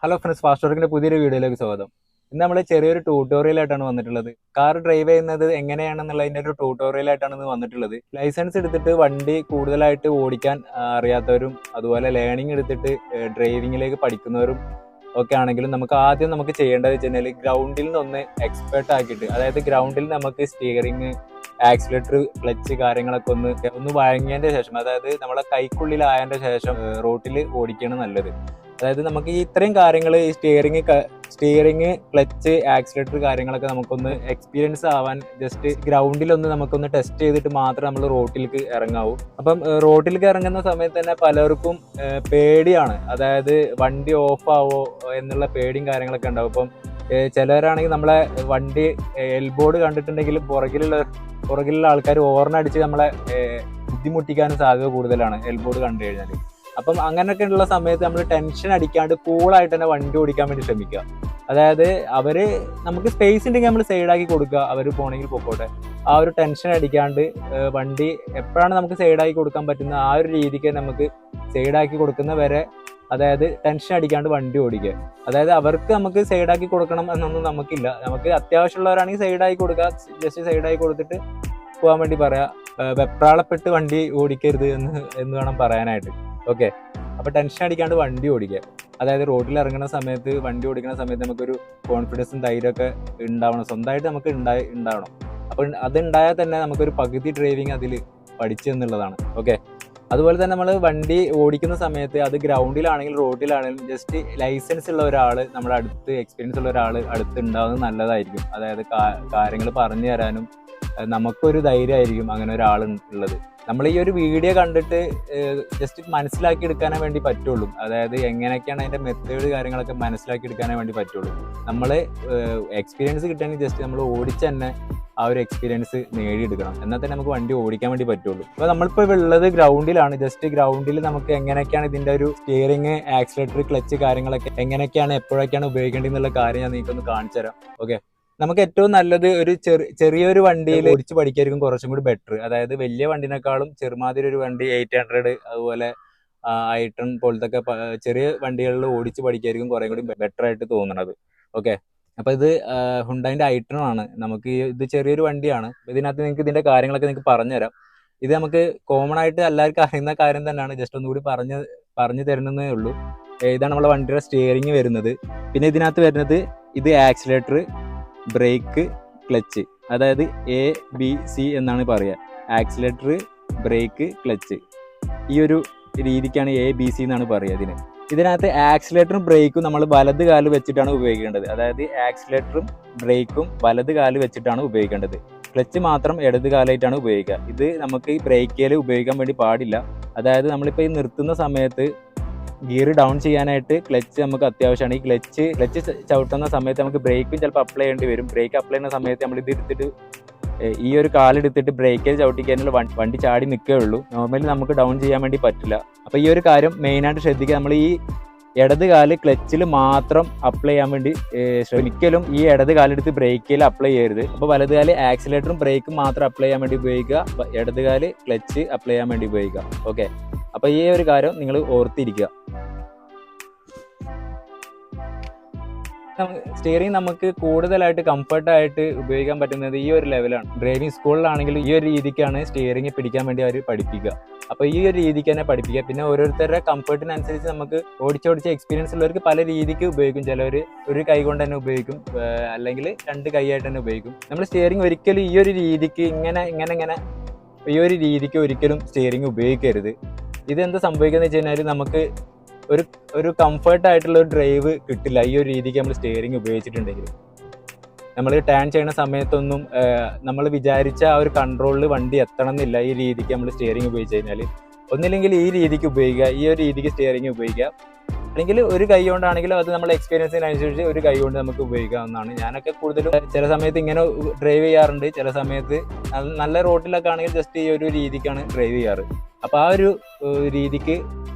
Hello friends, fast വർക്കിന്റെ പുതിയൊരു വീഡിയോയിലേക്ക് സ്വാഗതം. ഇന്ന് നമ്മൾ ചെറിയൊരു ട്യൂട്ടോറിയൽ ആയിട്ടാണ് വന്നിട്ടുള്ളത്. കാർ ഡ്രൈവ് ചെയ്യുന്നത് എങ്ങനെയാണെന്നുള്ളതിന്റെ ഒരു ട്യൂട്ടോറിയൽ ആയിട്ടാണ് ഇന്ന് വന്നിട്ടുള്ളത്. ലൈസൻസ് എടുത്തിട്ട് വണ്ടി കൂടുതലായിട്ട് ഓടിക്കാൻ അറിയാത്തവരും അതുപോലെ ലേണിംഗ് എടുത്തിട്ട് ഡ്രൈവിങ്ങിലേക്ക് പഠിക്കുന്നവരും ഒക്കെ ആണെങ്കിലും നമുക്ക് ചെയ്യേണ്ടത് വെച്ച് കഴിഞ്ഞാൽ ഗ്രൗണ്ടിൽ നിന്നൊന്ന് എക്സ്പേർട്ട് ആക്കിയിട്ട്, അതായത് ഗ്രൗണ്ടിൽ നമുക്ക് സ്റ്റിയറിംഗ്, ആക്സിലേറ്റർ, ക്ലച്ച് കാര്യങ്ങളൊക്കെ ഒന്ന് വഴങ്ങിയതിന്റെ ശേഷം, അതായത് നമ്മളെ കൈക്കുള്ളിലായതിന്റെ ശേഷം റോട്ടിൽ ഓടിക്കുകയാണ് നല്ലത്. അതായത് നമുക്ക് ഈ ഇത്രയും കാര്യങ്ങൾ, ഈ സ്റ്റിയറിംഗ്, ക്ലച്ച്, ആക്സിലേറ്റർ കാര്യങ്ങളൊക്കെ നമുക്കൊന്ന് എക്സ്പീരിയൻസ് ആവാൻ ജസ്റ്റ് ഗ്രൗണ്ടിലൊന്ന് നമുക്കൊന്ന് ടെസ്റ്റ് ചെയ്തിട്ട് മാത്രമേ നമ്മൾ റോട്ടിലേക്ക് ഇറങ്ങാവൂ. അപ്പം റോട്ടിലേക്ക് ഇറങ്ങുന്ന സമയത്ത് തന്നെ പലർക്കും പേടിയാണ്, അതായത് വണ്ടി ഓഫ് ആവോ എന്നുള്ള പേടിയും കാര്യങ്ങളൊക്കെ ഉണ്ടാവും. അപ്പം ചിലവരാണെങ്കിൽ നമ്മളെ വണ്ടി എൽബോർഡ് കണ്ടിട്ടുണ്ടെങ്കിൽ പുറകിലുള്ള ആൾക്കാർ ഓർണടിച്ച് നമ്മളെ ബുദ്ധിമുട്ടിക്കാനും സാധ്യത കൂടുതലാണ് എൽബോർഡ് കണ്ടു കഴിഞ്ഞാൽ. അപ്പം അങ്ങനെയൊക്കെ ഉള്ള സമയത്ത് നമ്മൾ ടെൻഷൻ അടിക്കാണ്ട് കൂളായിട്ട് തന്നെ വണ്ടി ഓടിക്കാൻ വേണ്ടി ശ്രമിക്കുക. അതായത് നമുക്ക് സ്പേസ് ഉണ്ടെങ്കിൽ നമ്മൾ സൈഡാക്കി കൊടുക്കുക, അവർ പോകണമെങ്കിൽ പൊക്കോട്ടെ. ആ ഒരു ടെൻഷൻ അടിക്കാണ്ട് വണ്ടി എപ്പോഴാണ് നമുക്ക് സൈഡാക്കി കൊടുക്കാൻ പറ്റുന്നത് ആ ഒരു രീതിക്ക് നമുക്ക് സൈഡാക്കി കൊടുക്കുന്ന വരെ, അതായത് ടെൻഷൻ അടിക്കാണ്ട് വണ്ടി ഓടിക്കുക. അതായത് നമുക്ക് സൈഡാക്കി കൊടുക്കണം എന്നൊന്നും നമുക്കില്ല. നമുക്ക് അത്യാവശ്യമുള്ളവരാണെങ്കിൽ സൈഡാക്കി കൊടുക്കുക, ജസ്റ്റ് സൈഡാക്കി കൊടുത്തിട്ട് പോകാൻ വേണ്ടി പറയാം. വെപ്രാളപ്പെട്ട് വണ്ടി ഓടിക്കരുത് എന്ന് വേണം പറയാനായിട്ട്. ഓക്കെ, അപ്പൊ ടെൻഷൻ അടിക്കാണ്ട് വണ്ടി ഓടിക്കുക. അതായത് റോഡിൽ ഇറങ്ങുന്ന സമയത്ത്, വണ്ടി ഓടിക്കുന്ന സമയത്ത് നമുക്കൊരു കോൺഫിഡൻസും ധൈര്യമൊക്കെ ഉണ്ടാവണം, സ്വന്തമായിട്ട് നമുക്ക് ഉണ്ടാവണം. അപ്പൊ അതുണ്ടായാൽ തന്നെ നമുക്കൊരു പകുതി ഡ്രൈവിങ് അതിൽ പഠിച്ചു എന്നുള്ളതാണ്. ഓക്കെ, അതുപോലെ തന്നെ നമ്മൾ വണ്ടി ഓടിക്കുന്ന സമയത്ത് അത് ഗ്രൗണ്ടിലാണെങ്കിലും റോഡിലാണെങ്കിലും ജസ്റ്റ് ലൈസൻസ് ഉള്ള ഒരാൾ, നമ്മുടെ അടുത്ത് എക്സ്പീരിയൻസ് ഉള്ള ഒരാൾ അടുത്ത് ഉണ്ടാവുന്നത് നല്ലതായിരിക്കും. അതായത് കാര്യങ്ങൾ പറഞ്ഞു തരാനും നമുക്കൊരു ധൈര്യമായിരിക്കും അങ്ങനെ ഒരാൾ ഉള്ളത്. നമ്മൾ ഈ ഒരു വീഡിയോ കണ്ടിട്ട് ജസ്റ്റ് മനസ്സിലാക്കി എടുക്കാനേ വേണ്ടി പറ്റുള്ളൂ. അതായത് എങ്ങനെയൊക്കെയാണ് അതിൻ്റെ മെത്തേഡ് കാര്യങ്ങളൊക്കെ മനസ്സിലാക്കി എടുക്കാനേ വേണ്ടി പറ്റുള്ളൂ. നമ്മൾ എക്സ്പീരിയൻസ് കിട്ടണമെങ്കിൽ ജസ്റ്റ് നമ്മൾ ഓടിച്ച് തന്നെ ആ ഒരു എക്സ്പീരിയൻസ് നേടിയെടുക്കണം, എന്നാൽ തന്നെ നമുക്ക് വണ്ടി ഓടിക്കാൻ വേണ്ടി പറ്റുള്ളൂ. അപ്പോൾ നമ്മളിപ്പോൾ ഉള്ളത് ഗ്രൗണ്ടിലാണ്. ജസ്റ്റ് ഗ്രൗണ്ടിൽ നമുക്ക് എങ്ങനെയൊക്കെയാണ് ഇതിൻ്റെ ഒരു സ്റ്റിയറിംഗ്, ആക്സിലേറ്റർ, ക്ലച്ച് കാര്യങ്ങളൊക്കെ എങ്ങനെയൊക്കെയാണ് എപ്പോഴൊക്കെയാണ് ഉപയോഗിക്കേണ്ടത് എന്നുള്ള കാര്യം ഞാൻ നിങ്ങൾക്കൊന്ന് കാണിച്ചു തരാം. ഓക്കെ, നമുക്ക് ഏറ്റവും നല്ലത് ഒരു ചെറിയൊരു വണ്ടിയിൽ ഓടിച്ച് പഠിക്കായിരിക്കും കുറച്ചും കൂടി ബെറ്റർ. അതായത് വലിയ വണ്ടിനേക്കാളും ചെറുമാതിരി ഒരു വണ്ടി 800 അതുപോലെ i10 പോലത്തെ ചെറിയ വണ്ടികളിൽ ഓടിച്ച് പഠിക്കായിരിക്കും കുറേ കൂടി ബെറ്റർ ആയിട്ട് തോന്നുന്നത്. ഓക്കെ, അപ്പൊ ഇത് ഹുണ്ടായിന്റെ i10 ആണ്. നമുക്ക് ഇത് ചെറിയൊരു വണ്ടിയാണ്. ഇതിനകത്ത് നിങ്ങൾക്ക് ഇതിന്റെ കാര്യങ്ങളൊക്കെ നിങ്ങൾക്ക് പറഞ്ഞുതരാം. ഇത് നമുക്ക് കോമൺ ആയിട്ട് എല്ലാവർക്കും അറിയുന്ന കാര്യം തന്നെയാണ്, ജസ്റ്റ് ഒന്നുകൂടി പറഞ്ഞു തരുന്നതേ ഉള്ളൂ. ഇതാണ് നമ്മുടെ വണ്ടിയുടെ സ്റ്റിയറിംഗ് വരുന്നത്. പിന്നെ ഇതിനകത്ത് വരുന്നത് ഇത് ആക്സിലേറ്റർ, ബ്രേക്ക്, ക്ലച്ച്, അതായത് ABC എന്നാണ് പറയുക. ആക്സിലേറ്റർ, ബ്രേക്ക്, ക്ലച്ച്, ഈ ഒരു രീതിക്കാണ് ABC എന്നാണ് പറയുക. ഇതിനകത്ത് ആക്സിലേറ്ററും ബ്രേക്കും നമ്മൾ വലത് കാല് വെച്ചിട്ടാണ് ഉപയോഗിക്കേണ്ടത്. അതായത് ആക്സിലേറ്ററും ബ്രേക്കും വലത് കാല് വെച്ചിട്ടാണ് ഉപയോഗിക്കേണ്ടത്. ക്ലച്ച് മാത്രം ഇടത് കാലായിട്ടാണ് ഉപയോഗിക്കുക. ഇത് നമുക്ക് ഈ ബ്രേക്കിൽ ഉപയോഗിക്കാൻ വേണ്ടി പാടില്ല. അതായത് നമ്മളിപ്പോൾ ഈ നിർത്തുന്ന സമയത്ത് ഗിയർ ഡൗൺ ചെയ്യാനായിട്ട് ക്ലച്ച് നമുക്ക് അത്യാവശ്യമാണ്. ഈ ക്ലച്ച് ചവിട്ടുന്ന സമയത്ത് നമുക്ക് ബ്രേക്കും ചിലപ്പോൾ അപ്ലൈ ചെയ്യേണ്ടി വരും. ബ്രേക്ക് അപ്ലൈ ചെയ്യുന്ന സമയത്ത് നമ്മൾ ഇത് എടുത്തിട്ട് ഈ ഒരു കാലെടുത്തിട്ട് ബ്രേക്കിൽ ചവിട്ടിക്കാനുള്ള വണ്ടി ചാടി നിൽക്കുകയുള്ളൂ. നോർമലി നമുക്ക് ഡൗൺ ചെയ്യാൻ വേണ്ടി പറ്റില്ല. അപ്പോൾ ഈ ഒരു കാര്യം മെയിനായിട്ട് ശ്രദ്ധിക്കുക. നമ്മൾ ഈ ഇടത് കാല് ക്ലച്ചിൽ മാത്രം അപ്ലൈ ചെയ്യാൻ വേണ്ടി ഒരിക്കലും ഈ ഇടത് കാലെടുത്ത് ബ്രേക്കിൽ അപ്ലൈ ചെയ്യരുത്. അപ്പോൾ വലത് കാല് ആക്സിലേറ്ററും ബ്രേക്കും മാത്രം അപ്ലൈ ചെയ്യാൻ വേണ്ടി ഉപയോഗിക്കുക, ഇടത് കാല് ക്ലച്ച് അപ്ലൈ ചെയ്യാൻ വേണ്ടി ഉപയോഗിക്കുക. ഓക്കെ, അപ്പോൾ ഈ ഒരു കാര്യം നിങ്ങൾ ഓർത്തിരിക്കുക. സ്റ്റിയറിംഗ് നമുക്ക് കൂടുതലായിട്ട് കംഫർട്ടായിട്ട് ഉപയോഗിക്കാൻ പറ്റുന്നത് ഈ ഒരു ലെവലാണ്. ഡ്രൈവിംഗ് സ്കൂളിലാണെങ്കിലും ഈ ഒരു രീതിക്കാണ് സ്റ്റിയറിംഗ് പിടിക്കാൻ വേണ്ടി അവർ പഠിപ്പിക്കുക. അപ്പോൾ ഈ ഒരു രീതിക്ക് തന്നെ പഠിപ്പിക്കുക. പിന്നെ ഓരോരുത്തരുടെ കംഫർട്ടിനനുസരിച്ച് നമുക്ക് ഓടിച്ച് എക്സ്പീരിയൻസ് ഉള്ളവർക്ക് പല രീതിക്ക് ഉപയോഗിക്കും. ചിലവർ ഒരു കൈ കൊണ്ട് തന്നെ ഉപയോഗിക്കും, അല്ലെങ്കിൽ 2 കൈയായിട്ട് തന്നെ ഉപയോഗിക്കും. നമ്മൾ സ്റ്റിയറിംഗ് ഒരിക്കലും ഈ ഒരു രീതിക്ക് ഇങ്ങനെ ഈ ഒരു രീതിക്ക് ഒരിക്കലും സ്റ്റിയറിംഗ് ഉപയോഗിക്കരുത്. ഇതെന്താ സംഭവിക്കുന്നത് വെച്ച് കഴിഞ്ഞാൽ നമുക്ക് ഒരു കംഫർട്ടായിട്ടുള്ള ഒരു ഡ്രൈവ് കിട്ടില്ല ഈ ഒരു രീതിക്ക് നമ്മൾ സ്റ്റിയറിംഗ് ഉപയോഗിച്ചിട്ടുണ്ടെങ്കിൽ. നമ്മൾ ടേൺ ചെയ്യുന്ന സമയത്തൊന്നും നമ്മൾ വിചാരിച്ച ആ ഒരു കൺട്രോളിൽ വണ്ടി എത്തണം എന്നില്ല ഈ രീതിക്ക് നമ്മൾ സ്റ്റിയറിംഗ് ഉപയോഗിച്ച് കഴിഞ്ഞാൽ. ഒന്നില്ലെങ്കിൽ ഈ രീതിക്ക് ഉപയോഗിക്കുക, ഈ ഒരു രീതിക്ക് സ്റ്റിയറിംഗ് ഉപയോഗിക്കുക, അല്ലെങ്കിൽ ഒരു കൈ കൊണ്ടാണെങ്കിലും അത് നമ്മുടെ എക്സ്പീരിയൻസിനനുസരിച്ച് ഒരു കൈ കൊണ്ട് നമുക്ക് ഉപയോഗിക്കാവുന്നതാണ്. ഞാനൊക്കെ കൂടുതലും ചില സമയത്ത് ഇങ്ങനെ ഡ്രൈവ് ചെയ്യാറുണ്ട്, ചില സമയത്ത് നല്ല റോഡിലൊക്കെ ആണെങ്കിൽ ജസ്റ്റ് ഈ ഒരു രീതിക്കാണ് ഡ്രൈവ് ചെയ്യാറ്. അപ്പോൾ ആ ഒരു രീതിക്ക്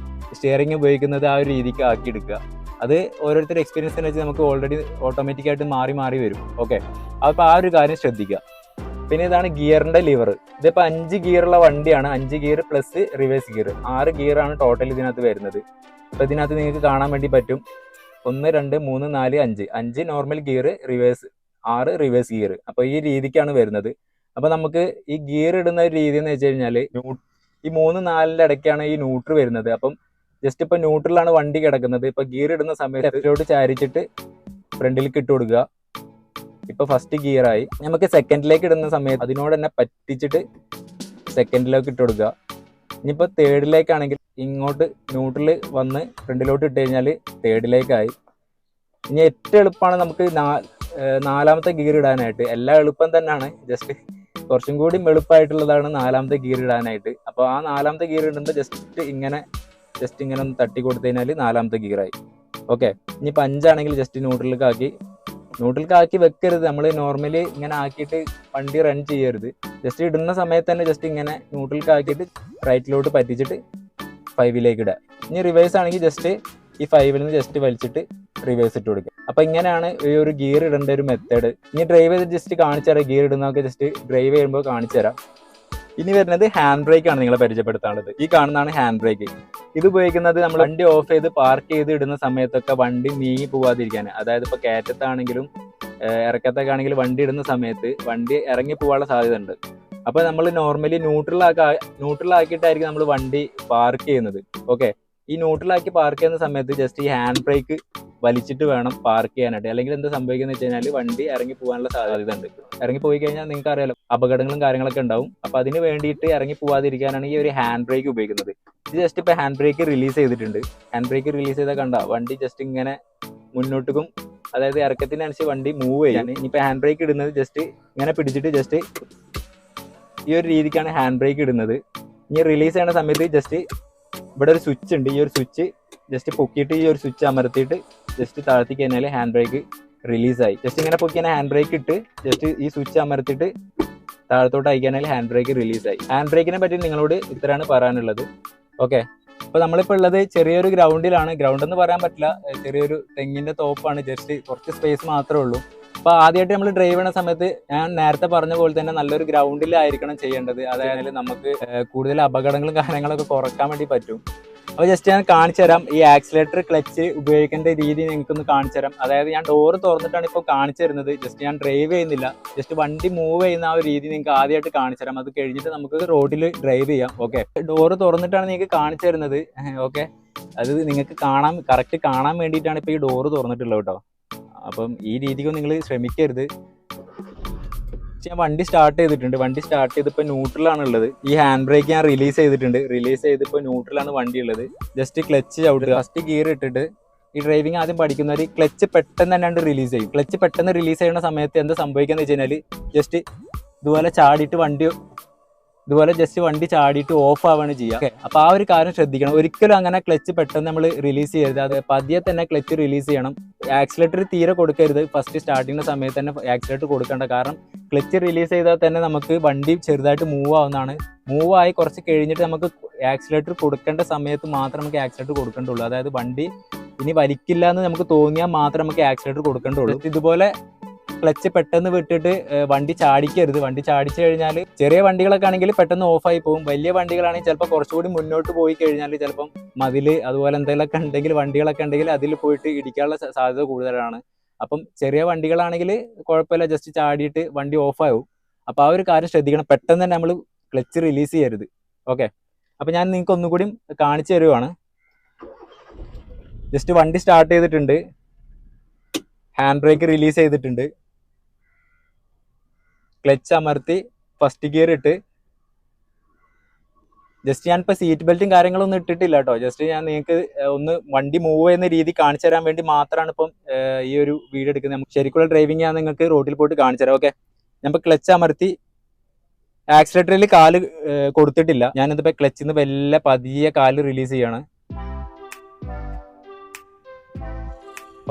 സ്റ്റിയറിംഗ് ഉപയോഗിക്കുന്നത് ആ ഒരു രീതിക്ക് ആക്കിയെടുക്കുക. അത് ഓരോരുത്തരുടെ എക്സ്പീരിയൻസിനെ വെച്ച് നമുക്ക് ഓൾറെഡി ഓട്ടോമാറ്റിക്കായിട്ട് മാറി വരും. ഓക്കെ, അപ്പോൾ ആ ഒരു കാര്യം ശ്രദ്ധിക്കുക. പിന്നെ ഇതാണ് ഗിയറിന്റെ ലിവർ. ഇതിപ്പോൾ 5 ഗിയറുള്ള വണ്ടിയാണ്. 5 ഗിയർ പ്ലസ് റിവേഴ്സ് ഗിയർ, 6 ഗിയറാണ് ടോട്ടൽ ഇതിനകത്ത് വരുന്നത്. അപ്പോൾ ഇതിനകത്ത് നിങ്ങൾക്ക് കാണാൻ വേണ്ടി പറ്റും 1 2 3 4 5 5 normal gear, reverse 6 reverse gear. അപ്പോൾ ഈ രീതിക്കാണ് വരുന്നത്. അപ്പോൾ നമുക്ക് ഈ ഗിയർ ഇടുന്ന രീതി എന്ന് വെച്ച് കഴിഞ്ഞാൽ ഈ 3 4ന്റെ ഇടയ്ക്കാണ് ഈ ന്യൂട്രൽ വരുന്നത്. അപ്പം ജസ്റ്റ് ഇപ്പോൾ ന്യൂട്രലാണ് വണ്ടി കിടക്കുന്നത്. ഇപ്പോൾ ഗിയർ ഇടുന്ന സമയത്ത് ലെഫ്റ്റിലോട്ട് ചാരിച്ചിട്ട് ഫ്രണ്ടിലേക്ക് ഇട്ട് കൊടുക്കുക. ഇപ്പോൾ ഫസ്റ്റ് ഗിയറായി. നമുക്ക് സെക്കൻഡിലേക്ക് ഇടുന്ന സമയത്ത് അതിനോട് തന്നെ പറ്റിച്ചിട്ട് സെക്കൻഡിലേക്ക് ഇട്ട് കൊടുക്കുക. ഇനിയിപ്പോൾ തേർഡിലേക്കാണെങ്കിൽ ഇങ്ങോട്ട് ന്യൂട്രൽ വന്ന് ഫ്രണ്ടിലോട്ട് ഇട്ട് കഴിഞ്ഞാൽ തേർഡിലേക്കായി. ഇനി ഏറ്റവും എളുപ്പമാണ് നമുക്ക് 4ാമത്തെ ഗിയർ ഇടാനായിട്ട്. എല്ലാം എളുപ്പം തന്നെയാണ്, ജസ്റ്റ് കുറച്ചും കൂടി എളുപ്പമായിട്ടുള്ളതാണ് 4ാമത്തെ ഗിയർ ഇടാനായിട്ട്. അപ്പോൾ ആ 4ാമത്തെ ഗിയർ ഇടുമ്പോൾ ജസ്റ്റ് ഇങ്ങനെ ഒന്ന് തട്ടി കൊടുത്തു കഴിഞ്ഞാൽ 4ാമത്തെ ഗിയറായി. ഓക്കെ, ഇനിയിപ്പോൾ 5 ആണെങ്കിൽ ജസ്റ്റ് ന്യൂട്രലിലേക്ക് ആക്കി വെക്കരുത്. നമ്മൾ നോർമലി ഇങ്ങനെ ആക്കിയിട്ട് വണ്ടി റൺ ചെയ്യരുത്. ജസ്റ്റ് ഇടുന്ന സമയത്ത് തന്നെ ജസ്റ്റ് ഇങ്ങനെ ന്യൂട്രലിലേക്ക് ആക്കിയിട്ട് റൈറ്റിലോട്ട് പറ്റിച്ചിട്ട് 5ലേക്ക് ഇടുക. ഇനി റിവേഴ്സ് ആണെങ്കിൽ ജസ്റ്റ് ഈ 5ൽ നിന്ന് ജസ്റ്റ് വലിച്ചിട്ട് റിവേഴ്സ് ഇട്ട് കൊടുക്കുക. അപ്പോൾ ഇങ്ങനെയാണ് ഈ ഒരു ഗിയർ ഇടേണ്ട ഒരു മെത്തേഡ്. ഇനി ഡ്രൈവ് ചെയ്ത് ജസ്റ്റ് കാണിച്ചു തരാം. ഗിയർ ഇടുന്നതൊക്കെ ജസ്റ്റ് ഡ്രൈവ് ചെയ്യുമ്പോൾ കാണിച്ചു തരാം. ഇനി വരുന്നത് ഹാൻഡ് ബ്രേക്ക് ആണ് നിങ്ങളെ പരിചയപ്പെടുത്താനുള്ളത്. ഈ കാണുന്നതാണ് ഹാൻഡ് ബ്രേക്ക്. ഇത് ഉപയോഗിക്കുന്നത് നമ്മൾ വണ്ടി ഓഫ് ചെയ്ത് പാർക്ക് ചെയ്ത് ഇടുന്ന സമയത്തൊക്കെ വണ്ടി നീങ്ങി പോവാതിരിക്കാൻ. അതായത് ഇപ്പോൾ കയറ്റത്താണെങ്കിലും ഇറക്കത്തൊക്കെ ആണെങ്കിലും വണ്ടി ഇടുന്ന സമയത്ത് വണ്ടി ഇറങ്ങി പോകാനുള്ള സാധ്യത ഉണ്ട്. അപ്പോൾ നമ്മൾ നോർമലി ന്യൂട്രലാക്കിയിട്ടായിരിക്കും നമ്മൾ വണ്ടി പാർക്ക് ചെയ്യുന്നത്. ഓക്കെ, ഈ ന്യൂട്രലാക്കി പാർക്ക് ചെയ്യുന്ന സമയത്ത് ജസ്റ്റ് ഈ ഹാൻഡ് ബ്രേക്ക് വലിച്ചിട്ട് വേണം പാർക്ക് ചെയ്യാനായിട്ട്. അല്ലെങ്കിൽ എന്താ സംഭവിക്കുന്നത് വെച്ച് കഴിഞ്ഞാൽ വണ്ടി ഇറങ്ങി പോകാനുള്ള സാധ്യത ഉണ്ട്. ഇറങ്ങി പോയി കഴിഞ്ഞാൽ നിങ്ങൾക്ക് അറിയാലോ, അപകടങ്ങളും കാര്യങ്ങളൊക്കെ ഉണ്ടാവും. അപ്പോൾ അതിന് വേണ്ടിയിട്ട് ഇറങ്ങി പോവാതിരിക്കാനാണ് ഈ ഒരു ഹാൻഡ് ബ്രേക്ക് ഉപയോഗിക്കുന്നത്. ഇത് ജസ്റ്റ് ഇപ്പോൾ ഹാൻഡ് ബ്രേക്ക് റിലീസ് ചെയ്തിട്ടുണ്ട്. ഹാൻഡ് ബ്രേക്ക് റിലീസ് ചെയ്താൽ കണ്ട വണ്ടി ജസ്റ്റ് ഇങ്ങനെ മുന്നോട്ടും, അതായത് ഇറക്കത്തിനനുസരിച്ച് വണ്ടി മൂവ് ചെയ്യാൻ. ഇനിയിപ്പോൾ ഹാൻഡ് ബ്രേക്ക് ഇടുന്നത് ജസ്റ്റ് ഇങ്ങനെ പിടിച്ചിട്ട് ജസ്റ്റ് ഈ ഒരു രീതിക്കാണ് ഹാൻഡ് ബ്രേക്ക് ഇടുന്നത്. ഇനി റിലീസ് ചെയ്യുന്ന സമയത്ത് ജസ്റ്റ് ഇവിടെ ഒരു സ്വിച്ച് ഉണ്ട്. ഈ ഒരു സ്വിച്ച് ജസ്റ്റ് പൊക്കിയിട്ട് ഈ ഒരു സ്വിച്ച് അമർത്തിയിട്ട് ജസ്റ്റ് താഴ്ത്തി കഴിഞ്ഞാൽ ഹാൻഡ് ബ്രേക്ക് റിലീസായി. ജസ്റ്റ് ഇങ്ങനെ പൊക്കി ഹാൻഡ് ബ്രേക്ക് ഇട്ട് ജസ്റ്റ് ഈ സ്വിച്ച് അമർത്തിയിട്ട് താഴത്തോട്ട് അയക്കാനാൽ ഹാൻഡ് ബ്രേക്ക് റിലീസായി. ഹാൻഡ് ബ്രേക്കിനെ പറ്റി നിങ്ങളോട് ഇത്രയാണ് പറയാനുള്ളത്. ഓക്കെ, അപ്പോൾ നമ്മളിപ്പോൾ ഉള്ളത് ചെറിയൊരു ഗ്രൗണ്ടിലാണ്. ഗ്രൗണ്ട് എന്ന് പറയാൻ പറ്റില്ല, ചെറിയൊരു തെങ്ങിൻ്റെ തോപ്പാണ്. ജസ്റ്റ് കുറച്ച് സ്പേസ് മാത്രമേ ഉള്ളൂ. അപ്പോൾ ആദ്യമായിട്ട് നമ്മൾ ഡ്രൈവ് ചെയ്യുന്ന സമയത്ത് ഞാൻ നേരത്തെ പറഞ്ഞ പോലെ തന്നെ നല്ലൊരു ഗ്രൗണ്ടിലായിരിക്കണം ചെയ്യേണ്ടത്. അതായത് നമുക്ക് കൂടുതൽ അപകടങ്ങളും കാര്യങ്ങളൊക്കെ കുറക്കാൻ വേണ്ടി പറ്റും. അപ്പോൾ ജസ്റ്റ് ഞാൻ കാണിച്ചു തരാം. ഈ ആക്സിലേറ്റർ ക്ലച്ച് ഉപയോഗിക്കേണ്ട രീതി നിങ്ങൾക്കൊന്ന് കാണിച്ചു തരാം. അതായത് ഞാൻ ഡോറ് തുറന്നിട്ടാണ് ഇപ്പോൾ കാണിച്ചു തരുന്നത്. ജസ്റ്റ് ഞാൻ ഡ്രൈവ് ചെയ്യുന്നില്ല, ജസ്റ്റ് വണ്ടി മൂവ് ചെയ്യുന്ന ആ ഒരു രീതി നിങ്ങൾക്ക് ആദ്യമായിട്ട് കാണിച്ചു തരാം. അത് കഴിഞ്ഞിട്ട് നമുക്ക് റോഡിൽ ഡ്രൈവ് ചെയ്യാം. ഓക്കെ, ഡോറ് തുറന്നിട്ടാണ് നിങ്ങൾക്ക് കാണിച്ചു തരുന്നത്. ഓക്കെ, അത് നിങ്ങൾക്ക് കറക്റ്റ് കാണാൻ വേണ്ടിയിട്ടാണ് ഇപ്പോൾ ഈ ഡോറ് തുറന്നിട്ടുള്ളത് കേട്ടോ. അപ്പം ഈ രീതിക്ക് നിങ്ങൾ ശ്രമിക്കരുത്. ഞാൻ വണ്ടി സ്റ്റാർട്ട് ചെയ്തിട്ടുണ്ട്. വണ്ടി സ്റ്റാർട്ട് ചെയ്തിപ്പോൾ ന്യൂട്രലാണ് ഉള്ളത്. ഈ ഹാൻഡ് ബ്രേക്ക് ഞാൻ റിലീസ് ചെയ്തിട്ടുണ്ട്. റിലീസ് ചെയ്തിപ്പോൾ ന്യൂട്രലാണ് വണ്ടി ഉള്ളത്. ജസ്റ്റ് ക്ലച്ച് ചവിട്ടുക. ഫസ്റ്റ് ഗിയർ ഇട്ടിട്ട് ഈ ഡ്രൈവിംഗ് ആദ്യം പഠിക്കുന്നവർ ക്ലച്ച് പെട്ടെന്ന് തന്നെ റിലീസ് ചെയ്യും. ക്ലച്ച് പെട്ടെന്ന് റിലീസ് ചെയ്യുന്ന സമയത്ത് എന്താ സംഭവിക്കാന്ന് വെച്ച് കഴിഞ്ഞാൽ ജസ്റ്റ് ഇതുപോലെ ചാടിയിട്ട് ജസ്റ്റ് വണ്ടി ചാടിയിട്ട് ഓഫ് ആവുകയാണ് ചെയ്യുക. അപ്പോൾ ആ ഒരു കാര്യം ശ്രദ്ധിക്കണം. ഒരിക്കലും അങ്ങനെ ക്ലച്ച് പെട്ടെന്ന് നമ്മൾ റിലീസ് ചെയ്യരുത്. അത് പതിയെ തന്നെ ക്ലച്ച് റിലീസ് ചെയ്യണം. ആക്സിലേറ്റർ തീരെ കൊടുക്കരുത്. ഫസ്റ്റ് സ്റ്റാർട്ടിങ്ങിൻ്റെ സമയത്ത് തന്നെ ആക്സിലേറ്റർ കൊടുക്കേണ്ട. കാരണം ക്ലച്ച് റിലീസ് ചെയ്താൽ തന്നെ നമുക്ക് വണ്ടി ചെറുതായിട്ട് മൂവ് ആവുന്നതാണ്. മൂവ് ആയി കുറച്ച് കഴിഞ്ഞിട്ട് നമുക്ക് ആക്സിലേറ്റർ കൊടുക്കേണ്ട സമയത്ത് മാത്രം നമുക്ക് ആക്സിലേറ്റർ കൊടുക്കേണ്ടുള്ളൂ. അതായത് വണ്ടി ഇനി വലിക്കില്ല എന്ന് നമുക്ക് തോന്നിയാൽ മാത്രം നമുക്ക് ആക്സിലേറ്റർ കൊടുക്കേണ്ടുള്ളൂ. ഇതുപോലെ ക്ലച്ച് പെട്ടെന്ന് വിട്ടിട്ട് വണ്ടി ചാടിക്കരുത്. വണ്ടി ചാടിച്ചു കഴിഞ്ഞാൽ ചെറിയ വണ്ടികളൊക്കെ ആണെങ്കിൽ പെട്ടെന്ന് ഓഫായി പോകും. വലിയ വണ്ടികളാണെങ്കിൽ ചിലപ്പോൾ കുറച്ചുകൂടി മുന്നോട്ട് പോയി കഴിഞ്ഞാൽ ചിലപ്പം മതില് അതുപോലെ എന്തെങ്കിലുമൊക്കെ ഉണ്ടെങ്കിൽ വണ്ടികളൊക്കെ ഉണ്ടെങ്കിൽ അതിൽ പോയിട്ട് ഇടിക്കാനുള്ള സാധ്യത കൂടുതലാണ്. അപ്പം ചെറിയ വണ്ടികളാണെങ്കിൽ കുഴപ്പമില്ല, ജസ്റ്റ് ചാടിയിട്ട് വണ്ടി ഓഫാവും. അപ്പോൾ ആ ഒരു കാര്യം ശ്രദ്ധിക്കണം. പെട്ടെന്ന് തന്നെ നമ്മൾ ക്ലച്ച് റിലീസ് ചെയ്യരുത്. ഓക്കെ, അപ്പോൾ ഞാൻ നിങ്ങൾക്ക് ഒന്നുകൂടി കാണിച്ചു തരുവാണ്. ജസ്റ്റ് വണ്ടി സ്റ്റാർട്ട് ചെയ്തിട്ടുണ്ട്. ഹാൻഡ് ബ്രേക്ക് റിലീസ് ചെയ്തിട്ടുണ്ട്. ക്ലച്ച് അമർത്തി ഫസ്റ്റ് ഗിയർ ഇട്ട് ജസ്റ്റ് ഞാനിപ്പോൾ സീറ്റ് ബെൽറ്റും കാര്യങ്ങളൊന്നും ഇട്ടിട്ടില്ല കേട്ടോ. ജസ്റ്റ് ഞാൻ നിങ്ങൾക്ക് ഒന്ന് വണ്ടി മൂവ് ചെയ്യുന്ന രീതി കാണിച്ചു തരാൻ വേണ്ടി മാത്രമാണ് ഇപ്പം ഈ ഒരു വീഡിയോ എടുക്കുന്നത്. നമുക്ക് ശരിക്കുള്ള ഡ്രൈവിംഗ് ഞാൻ നിങ്ങൾക്ക് റോഡിൽ പോയിട്ട് കാണിച്ചു തരാം. ഓക്കെ, ഞാനിപ്പോൾ ക്ലച്ച് അമർത്തി ആക്സിലേറ്ററിൽ കാല് കൊടുത്തിട്ടില്ല. ഞാനിതിപ്പോൾ ക്ലച്ചിൽ നിന്ന് വല്ല പതിയെ കാല് റിലീസ് ചെയ്യാണ്.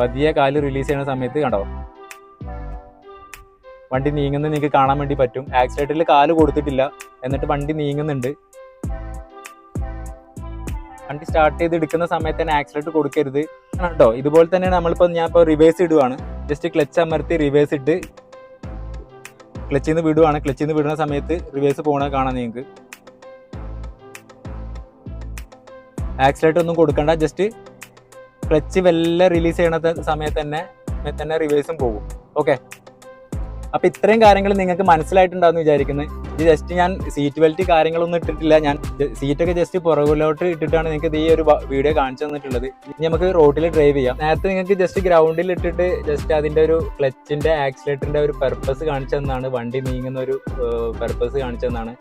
പതിയെ കാല് റിലീസ് ചെയ്യുന്ന സമയത്ത് കണ്ടോ വണ്ടി നീങ്ങുന്നത് നിങ്ങൾക്ക് കാണാൻ വേണ്ടി പറ്റും. ആക്സിലേറ്ററിൽ കാല് കൊടുത്തിട്ടില്ല, എന്നിട്ട് വണ്ടി നീങ്ങുന്നുണ്ട്. വണ്ടി സ്റ്റാർട്ട് ചെയ്ത് എടുക്കുന്ന സമയത്ത് തന്നെ ആക്സിലേറ്റർ കൊടുക്കരുത് കേട്ടോ. ഇതുപോലെ തന്നെ ഞാനിപ്പോൾ റിവേഴ്സ് ഇടുവാണ്. ജസ്റ്റ് ക്ലച്ച് അമർത്തി റിവേഴ്സ് ഇട്ട് ക്ലച്ചിൽ നിന്ന് വിടുവാണ്. ക്ലച്ചിൽ നിന്ന് വിടുന്ന സമയത്ത് റിവേഴ്സ് പോകണ കാണാം നിങ്ങൾക്ക്. ആക്സിലേറ്റർ ഒന്നും കൊടുക്കണ്ട, ജസ്റ്റ് ക്ലച്ച് വെല്ല റിലീസ് ചെയ്യണ സമയത്ത് തന്നെ റിവേഴ്സും പോകും. ഓക്കെ, അപ്പൊ ഇത്രയും കാര്യങ്ങൾ നിങ്ങൾക്ക് മനസ്സിലായിട്ടുണ്ടാവുമെന്ന് വിചാരിക്കുന്നത്. ഇത് ജസ്റ്റ് ഞാൻ സീറ്റ് ബെൽറ്റ് കാര്യങ്ങളൊന്നും ഇട്ടിട്ടില്ല, ഞാൻ സീറ്റൊക്കെ ജസ്റ്റ് പുറകിലോട്ട് ഇട്ടിട്ടാണ് നിങ്ങൾക്ക് ഈ ഒരു വീഡിയോ കാണിച്ചു തന്നിട്ടുള്ളത്. ഇനി നമുക്ക് റോഡിൽ ഡ്രൈവ് ചെയ്യാം. നേരത്തെ നിങ്ങൾക്ക് ജസ്റ്റ് ഗ്രൗണ്ടിൽ ഇട്ടിട്ട് ജസ്റ്റ് അതിന്റെ ഒരു ക്ലച്ചിന്റെ ആക്സിലേറ്ററിന്റെ ഒരു പർപ്പസ് കാണിച്ചു തന്നാണ്, വണ്ടി നീങ്ങുന്ന ഒരു പർപ്പസ് കാണിച്ചു തന്നാണ്.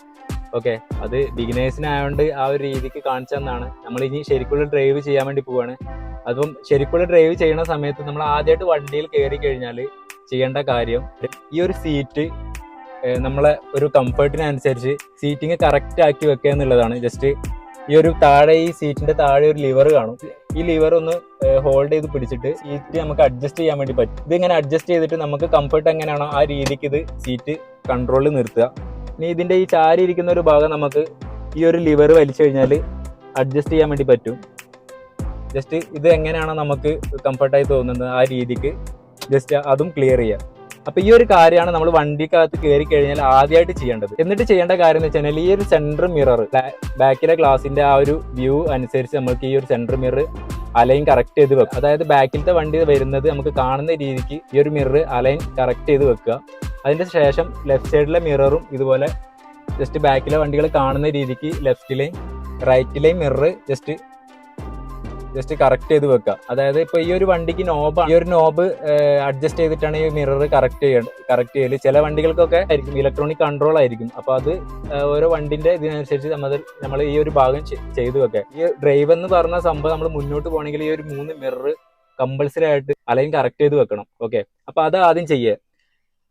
ഓക്കെ, അത് ബിഗിനേഴ്സിനായതുകൊണ്ട് ആ ഒരു രീതിക്ക് കാണിച്ചു തന്നാണ്. നമ്മൾ ഇനി ശരിക്കുള്ള ഡ്രൈവ് ചെയ്യാൻ വേണ്ടി പോവാണ്. അതും ശരിക്കുള്ള ഡ്രൈവ് ചെയ്യുന്ന സമയത്ത് നമ്മൾ ആദ്യമായിട്ട് വണ്ടിയിൽ കയറി കഴിഞ്ഞാൽ ചെയ്യേണ്ട കാര്യം, ഈ ഒരു സീറ്റ് നമ്മളെ ഒരു കംഫർട്ടിനനുസരിച്ച് സീറ്റിംഗ് കറക്റ്റ് ആക്കി വെക്കുക എന്നുള്ളതാണ്. ജസ്റ്റ് ഈ ഒരു താഴെ, ഈ സീറ്റിന്റെ താഴെ ഒരു ലിവർ കാണും. ഈ ലിവർ ഒന്ന് ഹോൾഡ് ചെയ്ത് പിടിച്ചിട്ട് സീറ്റ് നമുക്ക് അഡ്ജസ്റ്റ് ചെയ്യാൻ വേണ്ടി പറ്റും. ഇതിങ്ങനെ അഡ്ജസ്റ്റ് ചെയ്തിട്ട് നമുക്ക് കംഫർട്ട് എങ്ങനെയാണോ ആ രീതിക്ക് ഇത് സീറ്റ് കൺട്രോളിൽ നിർത്തുക. ഇനി ഇതിന്റെ ഈ ചാരി ഇരിക്കുന്ന ഒരു ഭാഗം നമുക്ക് ഈ ഒരു ലിവർ വലിച്ചു കഴിഞ്ഞാൽ അഡ്ജസ്റ്റ് ചെയ്യാൻ വേണ്ടി പറ്റും. ജസ്റ്റ് ഇത് എങ്ങനെയാണോ നമുക്ക് കംഫർട്ടായി തോന്നുന്നത് ആ രീതിക്ക് ജസ്റ്റ് അതും ക്ലിയർ ചെയ്യാം. അപ്പൊ ഈ ഒരു കാര്യമാണ് നമ്മൾ വണ്ടിക്കകത്ത് കയറി കഴിഞ്ഞാൽ ആദ്യമായിട്ട് ചെയ്യേണ്ടത്. എന്നിട്ട് ചെയ്യേണ്ട കാര്യം എന്ന് വെച്ചാൽ ഈ ഒരു സെന്റർ മിറർ, ബാക്കിലെ ഗ്ലാസിന്റെ ആ ഒരു വ്യൂ അനുസരിച്ച് നമുക്ക് ഈ ഒരു സെന്റർ മിറർ അലൈൻ കറക്റ്റ് ചെയ്ത് വെക്കുക. അതായത് ബാക്കിലത്തെ വണ്ടി വരുന്നത് നമുക്ക് കാണുന്ന രീതിക്ക് ഈ ഒരു മിറർ അലൈൻ കറക്റ്റ് ചെയ്ത് വെക്കുക. അതിന്റെ ശേഷം ലെഫ്റ്റ് സൈഡിലെ മിററും ഇതുപോലെ ജസ്റ്റ് ബാക്കിലെ വണ്ടികൾ കാണുന്ന രീതിക്ക് ലെഫ്റ്റിലെയും റൈറ്റിലെയും മിറർ ജസ്റ്റ് കറക്റ്റ് ചെയ്ത് വെക്കുക. അതായത് ഇപ്പൊ ഈ ഒരു വണ്ടിക്ക് ഈ ഒരു നോബ് അഡ്ജസ്റ്റ് ചെയ്തിട്ടാണ് ഈ മിറർ കറക്റ്റ് ചെയ്യല്. ചില വണ്ടികൾക്കൊക്കെ ആയിരിക്കും ഇലക്ട്രോണിക് കൺട്രോൾ ആയിരിക്കും. അപ്പൊ അത് ഓരോ വണ്ടിന്റെ ഇതിനനുസരിച്ച് നമ്മൾ ഈ ഒരു ഭാഗം ചെയ്തു വെക്കുക. ഈ ഡ്രൈവ് എന്ന് പറഞ്ഞ സംഭവം നമ്മൾ മുന്നോട്ട് പോകണമെങ്കിൽ ഈ ഒരു 3 മിറർ കമ്പൾസറി ആയിട്ട് അലൈൻ കറക്റ്റ് ചെയ്ത് വെക്കണം. ഓക്കെ, അപ്പൊ അത് ആദ്യം ചെയ്യുക.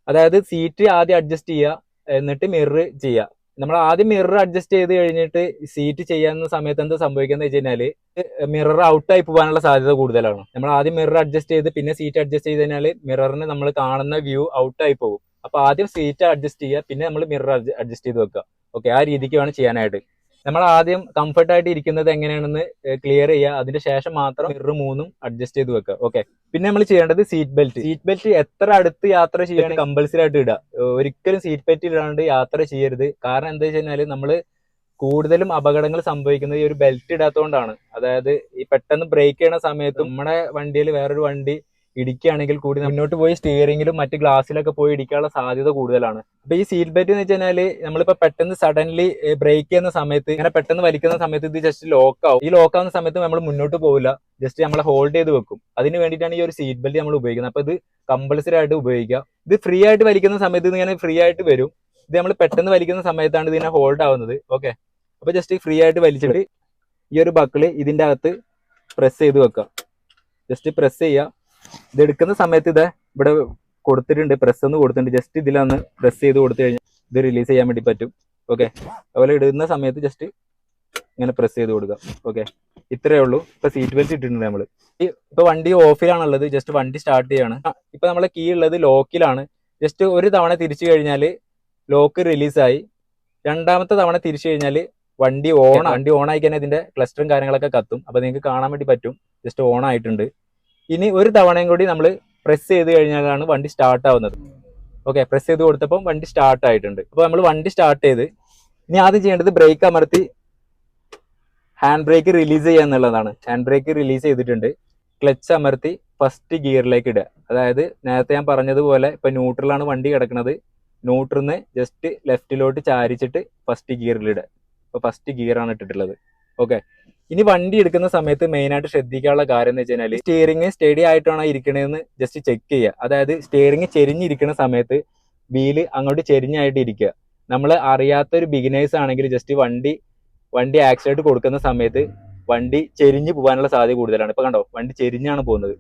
അതായത് സീറ്റ് ആദ്യം അഡ്ജസ്റ്റ് ചെയ്യുക, എന്നിട്ട് മിറർ ചെയ്യുക. നമ്മൾ ആദ്യം മിറർ അഡ്ജസ്റ്റ് ചെയ്ത് കഴിഞ്ഞിട്ട് സീറ്റ് ചെയ്യാവുന്ന സമയത്ത് എന്താ സംഭവിക്കുന്നത് വെച്ച് കഴിഞ്ഞാല് മിറർ ഔട്ടായി പോകാനുള്ള സാധ്യത കൂടുതലാണ്. നമ്മൾ ആദ്യം മിറർ അഡ്ജസ്റ്റ് ചെയ്ത് പിന്നെ സീറ്റ് അഡ്ജസ്റ്റ് ചെയ്ത് കഴിഞ്ഞാൽ മിററിന് നമ്മൾ കാണുന്ന വ്യൂ ഔട്ടായി പോകും. അപ്പൊ ആദ്യം സീറ്റ് അഡ്ജസ്റ്റ് ചെയ്യുക, പിന്നെ നമ്മൾ മിറർ അഡ്ജസ്റ്റ് ചെയ്ത് വെക്കുക. ഓക്കെ, ആ രീതിക്ക് വേണം ചെയ്യാനായിട്ട്. നമ്മൾ ആദ്യം കംഫർട്ടായിട്ട് ഇരിക്കുന്നത് എങ്ങനെയാണെന്ന് ക്ലിയർ ചെയ്യുക, അതിന്റെ ശേഷം മാത്രം മിറർ 3 അഡ്ജസ്റ്റ് ചെയ്ത് വെക്കുക. ഓക്കെ, പിന്നെ നമ്മൾ ചെയ്യേണ്ടത് സീറ്റ് ബെൽറ്റ് എത്ര അടുത്ത് യാത്ര ചെയ്യുകയാണെങ്കിൽ കമ്പൽസറി ആയിട്ട് ഇടുക. ഒരിക്കലും സീറ്റ് ബെൽറ്റ് ഇടാണ്ട് യാത്ര ചെയ്യരുത്. കാരണം എന്താ വെച്ച് കഴിഞ്ഞാൽ നമ്മൾ കൂടുതലും അപകടങ്ങൾ സംഭവിക്കുന്നത് ഈ ഒരു ബെൽറ്റ് ഇടാത്തതുകൊണ്ടാണ്. അതായത് ഈ പെട്ടെന്ന് ബ്രേക്ക് ചെയ്യണ സമയത്ത് നമ്മുടെ വണ്ടിയിൽ വേറൊരു വണ്ടി ഇടിക്കുകയാണെങ്കിൽ കൂടി മുന്നോട്ട് പോയി സ്റ്റിയറിംഗിലും മറ്റ് ഗ്ലാസ്സിലൊക്കെ പോയി ഇടിക്കാനുള്ള സാധ്യത കൂടുതലാണ്. അപ്പൊ ഈ സീറ്റ് ബെൽറ്റ് എന്ന് വെച്ച് കഴിഞ്ഞാൽ നമ്മളിപ്പോ പെട്ടെന്ന് സഡൻലി ബ്രേക്ക് ചെയ്യുന്ന സമയത്ത്, ഇങ്ങനെ പെട്ടെന്ന് വലിക്കുന്ന സമയത്ത് ഇത് ജസ്റ്റ് ലോക്ക് ആവും. ഈ ലോക്ക് ആവുന്ന സമയത്ത് നമ്മൾ മുന്നോട്ട് പോകില്ല, ജസ്റ്റ് നമ്മളെ ഹോൾഡ് ചെയ്ത് വെക്കും. അതിന് വേണ്ടിയിട്ടാണ് ഈ ഒരു സീറ്റ് ബെൽറ്റ് നമ്മൾ ഉപയോഗിക്കുന്നത്. അപ്പൊ ഇത് കമ്പൾസറി ആയിട്ട് ഉപയോഗിക്കുക. ഇത് ഫ്രീ ആയിട്ട് വലിക്കുന്ന സമയത്ത് ഇങ്ങനെ ഫ്രീ ആയിട്ട് വരും. ഇത് നമ്മൾ പെട്ടെന്ന് വലിക്കുന്ന സമയത്താണ് ഇതിനെ ഹോൾഡ് ആവുന്നത്. ഓക്കെ, അപ്പൊ ജസ്റ്റ് ഫ്രീ ആയിട്ട് വലിച്ചിട്ട് ഈ ഒരു ബക്കിള് ഇതിന്റെ അകത്ത് പ്രസ് ചെയ്ത് വെക്കുക. ജസ്റ്റ് പ്രസ് ചെയ്യുക. ഇത് എടുക്കുന്ന സമയത്ത് ഇത് ഇവിടെ കൊടുത്തിട്ടുണ്ട്, പ്രസ് എന്ന് കൊടുത്തിട്ടുണ്ട്. ജസ്റ്റ് ഇതിലൊന്ന് പ്രസ് ചെയ്ത് കൊടുത്തു കഴിഞ്ഞാൽ ഇത് റിലീസ് ചെയ്യാൻ വേണ്ടി പറ്റും. ഓക്കെ, അതുപോലെ ഇടുന്ന സമയത്ത് ജസ്റ്റ് ഇങ്ങനെ പ്രസ് ചെയ്ത് കൊടുക്കുക. ഓക്കെ, ഇത്രയേ ഉള്ളൂ. ഇപ്പൊ സീറ്റ് ബെൽറ്റ് ഇട്ടിട്ടുണ്ട് നമ്മള്. ഇപ്പൊ വണ്ടി ഓഫിലാണുള്ളത്, ജസ്റ്റ് വണ്ടി സ്റ്റാർട്ട് ചെയ്യാണ്. ഇപ്പൊ നമ്മളെ കീ ഉള്ളത് ലോക്കിലാണ്. ജസ്റ്റ് ഒരു തവണ തിരിച്ചു കഴിഞ്ഞാൽ ലോക്ക് റിലീസായി. രണ്ടാമത്തെ തവണ തിരിച്ചു കഴിഞ്ഞാൽ വണ്ടി ഓൺ ആയി കഴിഞ്ഞാൽ ഇതിന്റെ ക്ലസ്റ്ററും കാര്യങ്ങളൊക്കെ കത്തും. അപ്പൊ നിങ്ങൾക്ക് കാണാൻ വേണ്ടി പറ്റും ജസ്റ്റ് ഓൺ ആയിട്ടുണ്ട്. ഇനി ഒരു തവണയും കൂടി നമ്മൾ പ്രസ് ചെയ്ത് കഴിഞ്ഞാലാണ് വണ്ടി സ്റ്റാർട്ട് ആവുന്നത്. ഓക്കെ, പ്രസ് ചെയ്ത് കൊടുത്തപ്പോൾ വണ്ടി സ്റ്റാർട്ട് ആയിട്ടുണ്ട്. അപ്പോൾ നമ്മൾ വണ്ടി സ്റ്റാർട്ട് ചെയ്ത് ഇനി ആദ്യം ചെയ്യേണ്ടത് ബ്രേക്ക് അമർത്തി ഹാൻഡ് ബ്രേക്ക് റിലീസ് ചെയ്യുക എന്നുള്ളതാണ്. ഹാൻഡ് ബ്രേക്ക് റിലീസ് ചെയ്തിട്ടുണ്ട്. ക്ലച്ച് അമർത്തി ഫസ്റ്റ് ഗിയറിലേക്ക് ഇടുക. അതായത് നേരത്തെ ഞാൻ പറഞ്ഞതുപോലെ ഇപ്പൊ ന്യൂട്രലാണ് വണ്ടി കിടക്കുന്നത്. ന്യൂട്രലിന് ജസ്റ്റ് ലെഫ്റ്റിലോട്ട് ചാരിച്ചിട്ട് ഫസ്റ്റ് ഗിയറിൽ ഇടുക. ഇപ്പൊ ഫസ്റ്റ് ഗിയർ ആണ് ഇട്ടിട്ടുള്ളത്. ഓക്കെ, ഇനി വണ്ടി എടുക്കുന്ന സമയത്ത് മെയിൻ ആയിട്ട് ശ്രദ്ധിക്കാനുള്ള കാര്യം എന്ന് വെച്ച് കഴിഞ്ഞാൽ സ്റ്റിയറിംഗ് സ്റ്റഡി ആയിട്ടാണോ ഇരിക്കണതെന്ന് ജസ്റ്റ് ചെക്ക് ചെയ്യുക. അതായത് സ്റ്റിയറിംഗ് ചെരിഞ്ഞിരിക്കുന്ന സമയത്ത് വീല് അങ്ങോട്ട് ചെരിഞ്ഞായിട്ട് ഇരിക്കുക. നമ്മൾ അറിയാത്തൊരു ബിഗിനേഴ്സ് ആണെങ്കിൽ ജസ്റ്റ് വണ്ടി ആക്സിഡന്റ് കൊടുക്കുന്ന സമയത്ത് വണ്ടി ചെരിഞ്ഞു പോകാനുള്ള സാധ്യത കൂടുതലാണ്. ഇപ്പൊ കണ്ടോ, വണ്ടി ചെരിഞ്ഞാണ് പോകുന്നത്.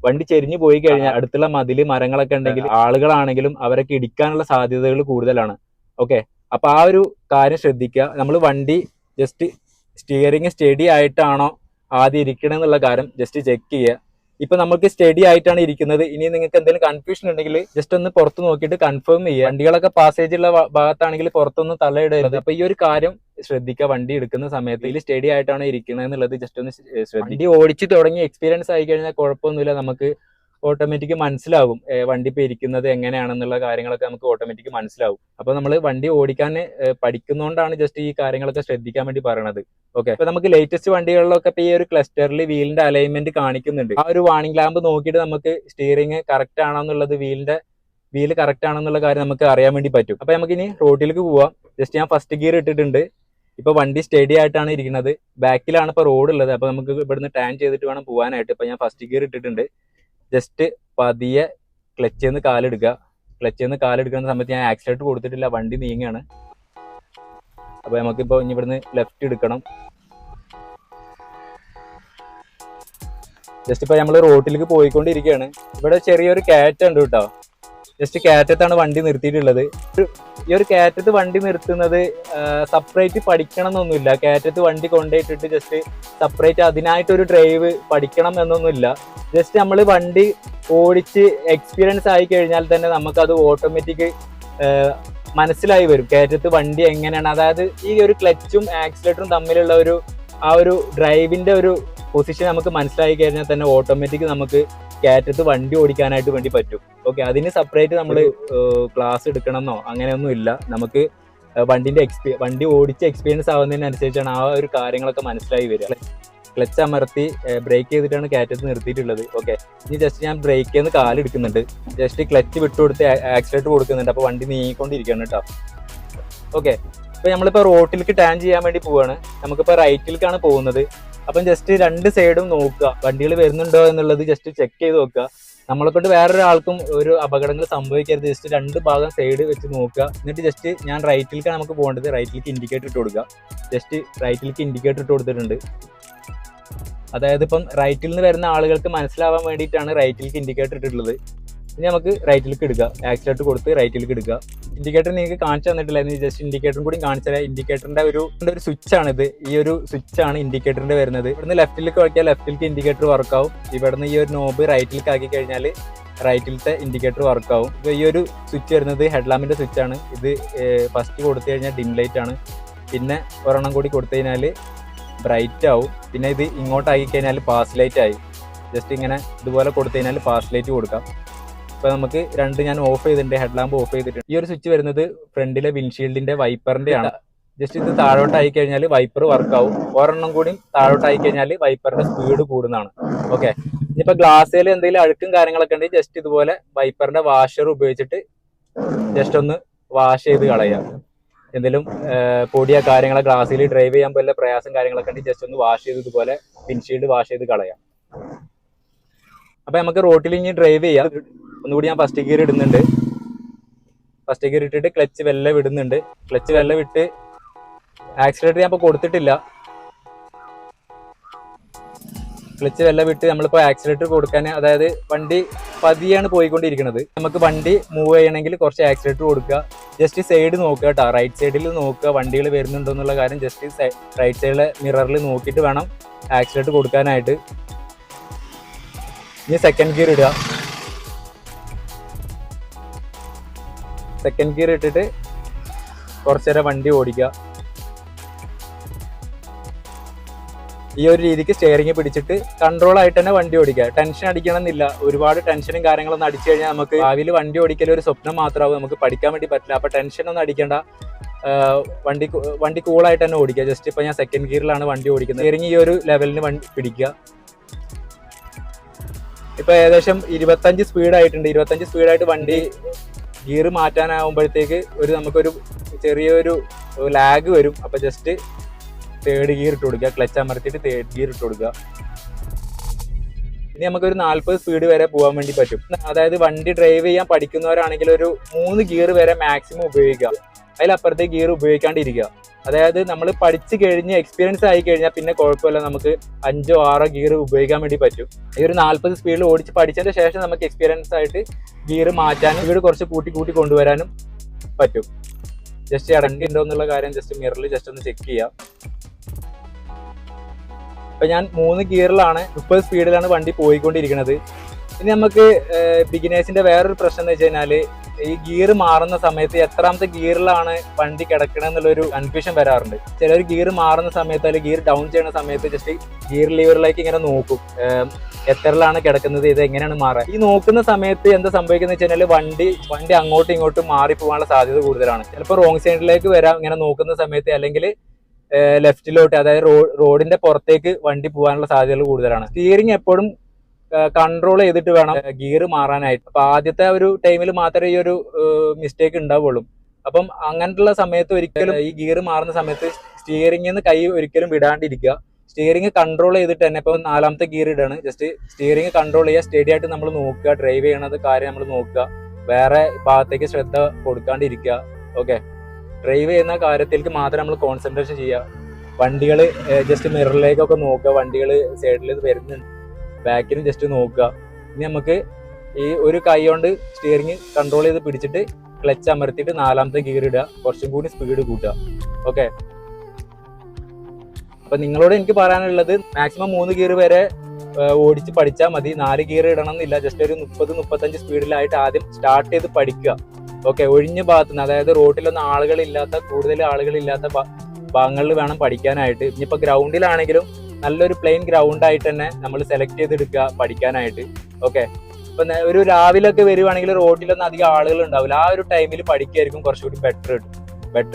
വണ്ടി ചെരിഞ്ഞു പോയി കഴിഞ്ഞാൽ അടുത്തുള്ള മതില് മരങ്ങളൊക്കെ ഉണ്ടെങ്കിൽ ആളുകളാണെങ്കിലും അവരൊക്കെ ഇടിക്കാനുള്ള സാധ്യതകൾ കൂടുതലാണ്. ഓക്കെ, അപ്പൊ ആ ഒരു കാര്യം ശ്രദ്ധിക്കുക. നമ്മൾ വണ്ടി ജസ്റ്റ് സ്റ്റിയറിംഗ് സ്റ്റഡി ആയിട്ടാണോ ആദ്യം ഇരിക്കണമെന്നുള്ള കാര്യം ജസ്റ്റ് ചെക്ക് ചെയ്യുക. ഇപ്പൊ നമുക്ക് സ്റ്റഡി ആയിട്ടാണ് ഇരിക്കുന്നത്. ഇനി നിങ്ങൾക്ക് എന്തെങ്കിലും കൺഫ്യൂഷൻ ഉണ്ടെങ്കിൽ ജസ്റ്റ് ഒന്ന് പുറത്ത് നോക്കിയിട്ട് കൺഫേം ചെയ്യുക. വണ്ടികളൊക്കെ പാസേജ് ഉള്ള ഭാഗത്താണെങ്കിൽ പുറത്തൊന്നും തലയിടരുത്. അപ്പൊ ഈ ഒരു കാര്യം ശ്രദ്ധിക്കുക. വണ്ടി എടുക്കുന്ന സമയത്ത് ഇതിൽ സ്റ്റഡി ആയിട്ടാണ് ഇരിക്കുന്നത് എന്നുള്ളത് ജസ്റ്റ് ഒന്ന് ശ്രദ്ധിക്കുക. വണ്ടി ഓടിച്ചു തുടങ്ങി എക്സ്പീരിയൻസ് ആയി കഴിഞ്ഞാൽ കുഴപ്പമൊന്നുമില്ല. നമുക്ക് ഓട്ടോമാറ്റിക് മനസ്സിലാവും വണ്ടി ഇപ്പോൾ ഇരിക്കുന്നത് എങ്ങനെയാണെന്നുള്ള കാര്യങ്ങളൊക്കെ നമുക്ക് ഓട്ടോമാറ്റിക് മനസ്സിലാവും. അപ്പോൾ നമ്മൾ വണ്ടി ഓടിക്കാൻ പഠിക്കുന്നതുകൊണ്ടാണ് ജസ്റ്റ് ഈ കാര്യങ്ങളൊക്കെ ശ്രദ്ധിക്കാൻ വേണ്ടി പറയണത്. ഓക്കെ, അപ്പോൾ നമുക്ക് ലേറ്റസ്റ്റ് വണ്ടികളിലൊക്കെ ഇപ്പോൾ ഈ ഒരു ക്ലസ്റ്ററിൽ വീലിന്റെ അലൈൻമെന്റ് കാണിക്കുന്നുണ്ട്. ആ ഒരു വാർണിംഗ് ലാമ്പ് നോക്കിയിട്ട് നമുക്ക് സ്റ്റിയറിംഗ് കറക്റ്റ് ആണോ എന്നുള്ളത്, വീല് കറക്റ്റ് ആണെന്നുള്ള കാര്യം നമുക്ക് അറിയാൻ വേണ്ടി പറ്റും. അപ്പോൾ നമുക്ക് ഇനി റോഡിലേക്ക് പോവാം. ജസ്റ്റ് ഞാൻ ഫസ്റ്റ് ഗിയർ ഇട്ടിട്ടുണ്ട്. ഇപ്പൊ വണ്ടി സ്റ്റഡി ആയിട്ടാണ് ഇരിക്കുന്നത്. ബാക്കിലാണ് ഇപ്പൊ റോഡ് ഉള്ളത്. അപ്പൊ നമുക്ക് ഇവിടുന്ന് ടേൺ ചെയ്തിട്ട് വേണം പോകാനായിട്ട്. ഇപ്പൊ ഞാൻ ഫസ്റ്റ് ഗിയർ ഇട്ടിട്ടുണ്ട്. ജസ്റ്റ് പതിയെ ക്ലച്ചിൽ നിന്ന് കാലെടുക്കുന്ന സമയത്ത് ഞാൻ ആക്സിലേറ്റർ കൊടുത്തിട്ടില്ല, വണ്ടി നീങ്ങാണ്. അപ്പൊ നമുക്കിപ്പോ ഇനി ഇവിടുന്ന് ലെഫ്റ്റ് എടുക്കണം. ജസ്റ്റ് ഇപ്പൊ നമ്മൾ റോഡിലേക്ക് പോയിക്കൊണ്ടിരിക്കുകയാണ്. ഇവിടെ ചെറിയൊരു കയറ്റുണ്ട് കേട്ടോ. ജസ്റ്റ് കയറ്റത്താണ് വണ്ടി നിർത്തിയിട്ടുള്ളത്. ഈ ഒരു കയറ്റത്ത് വണ്ടി നിർത്തുന്നത് സെപ്പറേറ്റ് പഠിക്കണം എന്നൊന്നുമില്ല. കയറ്റത്ത് വണ്ടി കൊണ്ടുപോയിട്ടിട്ട് ജസ്റ്റ് സെപ്പറേറ്റ് അതിനായിട്ടൊരു ഡ്രൈവ് പഠിക്കണം എന്നൊന്നുമില്ല. ജസ്റ്റ് നമ്മൾ വണ്ടി ഓടിച്ച് എക്സ്പീരിയൻസ് ആയി കഴിഞ്ഞാൽ തന്നെ നമുക്കത് ഓട്ടോമാറ്റിക് മനസ്സിലായി വരും കയറ്റത്ത് വണ്ടി എങ്ങനെയാണ്. അതായത് ഈ ഒരു ക്ലച്ചും ആക്സിലേറ്ററും തമ്മിലുള്ള ആ ഒരു ഡ്രൈവിന്റെ ഒരു പൊസിഷൻ നമുക്ക് മനസ്സിലായി കഴിഞ്ഞാൽ തന്നെ ഓട്ടോമാറ്റിക് നമുക്ക് കയറ്റത്ത് വണ്ടി ഓടിക്കാനായിട്ട് വേണ്ടി പറ്റും. ഓക്കെ, അതിന് സെപ്പറേറ്റ് നമ്മൾ ക്ലാസ് എടുക്കണമെന്നോ അങ്ങനെയൊന്നും ഇല്ല. നമുക്ക് വണ്ടി ഓടിച്ച് എക്സ്പീരിയൻസ് ആവുന്നതിനനുസരിച്ചാണ് ആ ഒരു കാര്യങ്ങളൊക്കെ മനസ്സിലായി വരിക. ക്ലച്ച് അമർത്തി ബ്രേക്ക് ചെയ്തിട്ടാണ് കയറ്റത്ത് നിർത്തിയിട്ടുള്ളത്. ഓക്കെ, ഇനി ജസ്റ്റ് ഞാൻ ബ്രേക്കിൽ നിന്ന് കാലെടുക്കുന്നുണ്ട്. ജസ്റ്റ് ക്ലച്ച് വിട്ടുകൊടുത്ത് ആക്സിലേറ്റർ കൊടുക്കുന്നുണ്ട്. അപ്പോൾ വണ്ടി നീങ്ങിക്കൊണ്ടിരിക്കുകയാണ് കേട്ടോ. ഓക്കെ, ഇപ്പോൾ നമ്മളിപ്പോൾ റോട്ടിലേക്ക് ടേൺ ചെയ്യാൻ വേണ്ടി പോവുകയാണ്. നമുക്കിപ്പോൾ റൈറ്റിലേക്കാണ് പോകുന്നത്. അപ്പം ജസ്റ്റ് രണ്ട് സൈഡും നോക്കുക, വണ്ടികൾ വരുന്നുണ്ടോ എന്നുള്ളത് ജസ്റ്റ് ചെക്ക് ചെയ്ത് നോക്കുക. നമ്മളെ കൊണ്ട് വേറൊരാൾക്കും ഒരു അപകടങ്ങൾ സംഭവിക്കരുത്. ജസ്റ്റ് രണ്ട് ഭാഗം സൈഡ് വെച്ച് നോക്കുക. എന്നിട്ട് ജസ്റ്റ് ഞാൻ റൈറ്റിലേക്കാണ് നമുക്ക് പോകേണ്ടത്. റൈറ്റിലേക്ക് ഇൻഡിക്കേറ്റർ ഇട്ട് കൊടുക്കുക. ജസ്റ്റ് റൈറ്റിലേക്ക് ഇൻഡിക്കേറ്റർ ഇട്ട് കൊടുത്തിട്ടുണ്ട്. അതായത് ഇപ്പം റൈറ്റിൽ നിന്ന് വരുന്ന ആളുകൾക്ക് മനസ്സിലാവാൻ വേണ്ടിയിട്ടാണ് റൈറ്റിലേക്ക് ഇൻഡിക്കേറ്റർ ഇട്ടിട്ടുള്ളത്. ഇനി നമുക്ക് റൈറ്റിലേക്ക് എടുക്കുക. ആക്സിലേറ്റർ കൊടുത്ത് റൈറ്റിലേക്ക് എടുക്കുക. ഇൻഡിക്കേറ്റർ നിങ്ങൾക്ക് കാണിച്ചു തന്നിട്ടില്ല. ജസ്റ്റ് ഇൻഡിക്കേറ്ററും കൂടി കാണിച്ചാൽ ഇൻഡിക്കേറ്ററിന്റെ ഒരു സ്വിച്ച് ആണിത്. ഈ ഒരു സ്വിച്ച് ആണ് ഇൻഡിക്കേറ്ററിന്റെ വരുന്നത്. ഇവിടുന്ന് ലെഫ്റ്റിലേക്ക് വയ്ക്കിയാൽ ലെഫ്റ്റിലേക്ക് ഇൻഡിക്കേറ്റർ വർക്കാവും. ഇവിടുന്ന് ഈ ഒരു നോബ് റൈറ്റിലേക്ക് ആക്കി കഴിഞ്ഞാൽ റൈറ്റിലത്തെ ഇൻഡിക്കേറ്റർ വർക്കാവും. ഇപ്പോൾ ഈ ഒരു സ്വിച്ച് വരുന്നത് ഹെഡ് ലാമ്പിന്റെ സ്വിച്ച് ആണ്. ഇത് ഫസ്റ്റ് കൊടുത്തു കഴിഞ്ഞാൽ ഡിം ലൈറ്റ് ആണ്. പിന്നെ ഒരെണ്ണം കൂടി കൊടുത്തു കഴിഞ്ഞാൽ ബ്രൈറ്റ് ആവും. പിന്നെ ഇത് ഇങ്ങോട്ടാക്കി കഴിഞ്ഞാൽ പാസ് ലൈറ്റ് ആയി. ജസ്റ്റ് ഇങ്ങനെ ഇതുപോലെ കൊടുത്തു കഴിഞ്ഞാൽ പാസ് ലൈറ്റ് കൊടുക്കാം. ഇപ്പോൾ നമുക്ക് ഞാൻ ഓഫ് ചെയ്തിട്ടുണ്ട്, ഹെഡ് ലാമ്പ് ഓഫ് ചെയ്തിട്ടുണ്ട്. ഈ ഒരു സ്വിച്ച് വരുന്നത് ഫ്രണ്ടിലെ വിൻഷീൽഡിന്റെ വൈപ്പറിന്റെ ആണ്. ജസ്റ്റ് ഇത് താഴോട്ടായി കഴിഞ്ഞാൽ വൈപ്പർ വർക്കാവും. ഒരെണ്ണം കൂടി താഴോട്ടായി കഴിഞ്ഞാൽ വൈപ്പറിന്റെ സ്പീഡ് കൂടുന്നതാണ്. ഓക്കെ, ഇനിയിപ്പോൾ ഗ്ലാസ്സിൽ എന്തെങ്കിലും അഴുക്കും കാര്യങ്ങളൊക്കെ ഉണ്ടെങ്കിൽ ജസ്റ്റ് ഇതുപോലെ വൈപ്പറിന്റെ വാഷർ ഉപയോഗിച്ചിട്ട് ജസ്റ്റ് ഒന്ന് വാഷ് ചെയ്ത് കളയുക. എന്തെങ്കിലും പൊടിയ കാര്യങ്ങളെ ഗ്ലാസ്സിൽ ഡ്രൈവ് ചെയ്യാൻ പോലെ പ്രയാസം കാര്യങ്ങളൊക്കെ ഉണ്ടെങ്കിൽ ജസ്റ്റ് ഒന്ന് വാഷ് ചെയ്ത് ഇതുപോലെ വിൻഷീൽഡ് വാഷ് ചെയ്ത് കളയാം. അപ്പൊ നമുക്ക് റോട്ടിൽ ഇനി ഡ്രൈവ് ചെയ്യാം. ഒന്നുകൂടി ഞാൻ ഫസ്റ്റ് ഗിയർ ഇടുന്നുണ്ട്. ഫസ്റ്റ് ഗിയർ ഇട്ടിട്ട് ക്ലച്ച് വെല്ല വിടുന്നുണ്ട്. ക്ലച്ച് വെല്ല വിട്ട് ആക്സിലേറ്റർ ഞാൻ ഇപ്പോൾ കൊടുത്തിട്ടില്ല. ക്ലച്ച് വെല്ല വിട്ട് നമ്മളിപ്പോൾ ആക്സിലേറ്റർ കൊടുക്കാൻ, അതായത് വണ്ടി പതിയാണ് പോയിക്കൊണ്ടിരിക്കുന്നത്. നമുക്ക് വണ്ടി മൂവ് ചെയ്യണമെങ്കിൽ കുറച്ച് ആക്സിലേറ്റർ കൊടുക്കുക. ജസ്റ്റ് സൈഡ് നോക്കുക കേട്ടോ. റൈറ്റ് സൈഡിൽ നോക്കുക വണ്ടികൾ വരുന്നുണ്ടോ എന്നുള്ള കാര്യം ജസ്റ്റ് റൈറ്റ് സൈഡിലെ മിററിൽ നോക്കിയിട്ട് വേണം ആക്സിലേറ്റർ കൊടുക്കാനായിട്ട്. ഇനി സെക്കൻഡ് ഗിയർ ഇടുക. സെക്കൻഡ് ഗിയർ ഇട്ടിട്ട് കുറച്ചു നേരം വണ്ടി ഓടിക്കുക. ഈ ഒരു രീതിക്ക് സ്റ്റിയറിംഗ് പിടിച്ചിട്ട് കൺട്രോൾ ആയിട്ട് തന്നെ വണ്ടി ഓടിക്കുക. ടെൻഷൻ അടിക്കണം എന്നില്ല. ഒരുപാട് ടെൻഷനും കാര്യങ്ങളൊന്നും അടിച്ചു കഴിഞ്ഞാൽ നമുക്ക് ഭാവിയിൽ വണ്ടി ഓടിക്കൽ ഒരു സ്വപ്നം മാത്രമാവും, നമുക്ക് പഠിക്കാൻ വേണ്ടി പറ്റില്ല. അപ്പൊ ടെൻഷനൊന്നും അടിക്കേണ്ട. വണ്ടി കൂളായിട്ട് തന്നെ ഓടിക്കുക. ജസ്റ്റ് ഇപ്പൊ ഞാൻ സെക്കൻഡ് ഗിയറിലാണ് വണ്ടി ഓടിക്കുന്നത്. സ്റ്റിയറിംഗ് ഈ ഒരു ലെവലിന് വണ്ടി പിടിക്കുക. ഇപ്പൊ ഏകദേശം 25 സ്പീഡായിട്ടുണ്ട്. 25 സ്പീഡായിട്ട് വണ്ടി ഗിയർ മാറ്റാനാകുമ്പോഴത്തേക്ക് നമുക്കൊരു ചെറിയൊരു ലാഗ് വരും. അപ്പൊ ജസ്റ്റ് തേർഡ് ഗിയർ ഇട്ട് കൊടുക്കുക. ക്ലച്ച് അമർത്തിയിട്ട് തേർഡ് ഗിയർ ഇട്ട് കൊടുക്കുക. ഇനി നമുക്കൊരു 40 സ്പീഡ് വരെ പോകാൻ വേണ്ടി പറ്റും. അതായത് വണ്ടി ഡ്രൈവ് ചെയ്യാൻ പഠിക്കുന്നവരാണെങ്കിൽ ഒരു 3 ഗിയർ വരെ മാക്സിമം ഉപയോഗിക്കുക. അതിലപ്പുറത്തേക്ക് ഗിയർ ഉപയോഗിക്കാണ്ടിരിക്കുക. അതായത് നമ്മൾ പഠിച്ചു കഴിഞ്ഞ് എക്സ്പീരിയൻസ് ആയി കഴിഞ്ഞാൽ പിന്നെ കുഴപ്പമില്ല, നമുക്ക് 5ഓ 6ഓ ഗിയർ ഉപയോഗിക്കാൻ വേണ്ടി പറ്റും. ഈ ഒരു 40 സ്പീഡിൽ ഓടിച്ച് പഠിച്ചതിന് ശേഷം നമുക്ക് എക്സ്പീരിയൻസ് ആയിട്ട് ഗിയർ മാറ്റാനും ഗിയർ കുറച്ച് കൂട്ടി കൊണ്ടുവരാനും പറ്റും. ജസ്റ്റ് ഇടങ്ങിണ്ടോ എന്നുള്ള കാര്യം ജസ്റ്റ് മിററിൽ ജസ്റ്റ് ഒന്ന് ചെക്ക് ചെയ്യാം. ഇപ്പൊ ഞാൻ 3 ഗിയറിലാണ് 30 സ്പീഡിലാണ് വണ്ടി പോയിക്കൊണ്ടിരിക്കുന്നത്. ഇനി നമുക്ക് ബിഗിനേഴ്സിന്റെ വേറൊരു പ്രശ്നം എന്ന് വെച്ച് കഴിഞ്ഞാല് ഈ ഗിയർ മാറുന്ന സമയത്ത് എത്രാമത്തെ ഗിയറിലാണ് വണ്ടി കിടക്കണമെന്നുള്ളൊരു കൺഫ്യൂഷൻ വരാറുണ്ട്. ചിലർ ഗിയർ മാറുന്ന സമയത്ത് അല്ലെങ്കിൽ ഗിയർ ഡൗൺ ചെയ്യുന്ന സമയത്ത് ജസ്റ്റ് ഗിയർ ലീവറിലേക്ക് ഇങ്ങനെ നോക്കും, എത്രയിലാണ് കിടക്കുന്നത്, ഇത് എങ്ങനെയാണ് മാറുക. ഈ നോക്കുന്ന സമയത്ത് എന്താ സംഭവിക്കുന്നത് വെച്ച് കഴിഞ്ഞാൽ വണ്ടി അങ്ങോട്ടും ഇങ്ങോട്ടും മാറി പോകാനുള്ള സാധ്യത കൂടുതലാണ്. ചിലപ്പോൾ റോങ് സൈഡിലേക്ക് വരാം ഇങ്ങനെ നോക്കുന്ന സമയത്ത്, അല്ലെങ്കിൽ ലെഫ്റ്റിലോട്ട്, അതായത് റോഡിന്റെ പുറത്തേക്ക് വണ്ടി പോകാനുള്ള സാധ്യതകൾ കൂടുതലാണ്. സ്റ്റിയറിംഗ് എപ്പോഴും കൺട്രോൾ ചെയ്തിട്ട് വേണം ഗിയർ മാറാനായിട്ട്. അപ്പൊ ആദ്യത്തെ ഒരു ടൈമിൽ മാത്രമേ ഈ ഒരു മിസ്റ്റേക്ക് ഉണ്ടാവുള്ളൂ. അപ്പം അങ്ങനത്തുള്ള സമയത്ത് ഒരിക്കലും ഈ ഗിയർ മാറുന്ന സമയത്ത് സ്റ്റിയറിംഗിൽ നിന്ന് കൈ ഒരിക്കലും വിടാണ്ടിരിക്കുക. സ്റ്റിയറിംഗ് കൺട്രോൾ ചെയ്തിട്ട് തന്നെ, ഇപ്പൊ 4ാമത്തെ ഗിയർ ഇടാണ്, ജസ്റ്റ് സ്റ്റിയറിംഗ് കൺട്രോൾ ചെയ്യുക, സ്റ്റഡി ആയിട്ട് നമ്മൾ നോക്കുക, ഡ്രൈവ് ചെയ്യണത് കാര്യം നമ്മൾ നോക്കുക, വേറെ ഭാഗത്തേക്ക് ശ്രദ്ധ കൊടുക്കാണ്ടിരിക്കുക. ഓക്കെ, ഡ്രൈവ് ചെയ്യുന്ന കാര്യത്തിലേക്ക് മാത്രം നമ്മൾ കോൺസെൻട്രേഷൻ ചെയ്യുക. വണ്ടികൾ ജസ്റ്റ് മിററിലേക്കൊക്കെ നോക്കുക, വണ്ടികൾ സൈഡിൽ വരുന്നുണ്ട്, ബാക്കിലും ജസ്റ്റ് നോക്കുക. ഇനി നമുക്ക് ഈ ഒരു കൈ കൊണ്ട് സ്റ്റിയറിംഗ് കൺട്രോൾ ചെയ്ത് പിടിച്ചിട്ട് ക്ലച്ച് അമർത്തിയിട്ട് 4ാമത്തെ ഗിയർ ഇടുക, കുറച്ചും കൂടി സ്പീഡ് കൂട്ടുക. ഓക്കെ, അപ്പൊ നിങ്ങളോട് എനിക്ക് പറയാനുള്ളത് മാക്സിമം 3 ഗിയർ വരെ ഓടിച്ച് പഠിച്ചാൽ മതി. 4 ഗിയർ ഇടണം എന്നില്ല. ജസ്റ്റ് ഒരു 30-35 സ്പീഡിലായിട്ട് ആദ്യം സ്റ്റാർട്ട് ചെയ്ത് പഠിക്കുക. ഓക്കെ, ഒഴിഞ്ഞ ഭാഗത്തുനിന്ന്, അതായത് റോഡിലൊന്നും കൂടുതൽ ആളുകളില്ലാത്ത ഭാഗങ്ങളിൽ വേണം പഠിക്കാനായിട്ട്. ഇനിയിപ്പോ ഗ്രൗണ്ടിലാണെങ്കിലും നല്ലൊരു പ്ലെയിൻ ഗ്രൗണ്ട് ആയിട്ട് തന്നെ നമ്മൾ സെലക്ട് ചെയ്തെടുക്കുക പഠിക്കാനായിട്ട്. ഓക്കെ, ഇപ്പൊ ഒരു രാവിലെ ഒക്കെ വരുവാണെങ്കിൽ റോഡിലൊന്നും അധികം ആളുകൾ ഉണ്ടാവില്ല. ആ ഒരു ടൈമിൽ പഠിക്കായിരിക്കും കുറച്ചുകൂടി ബെറ്റർ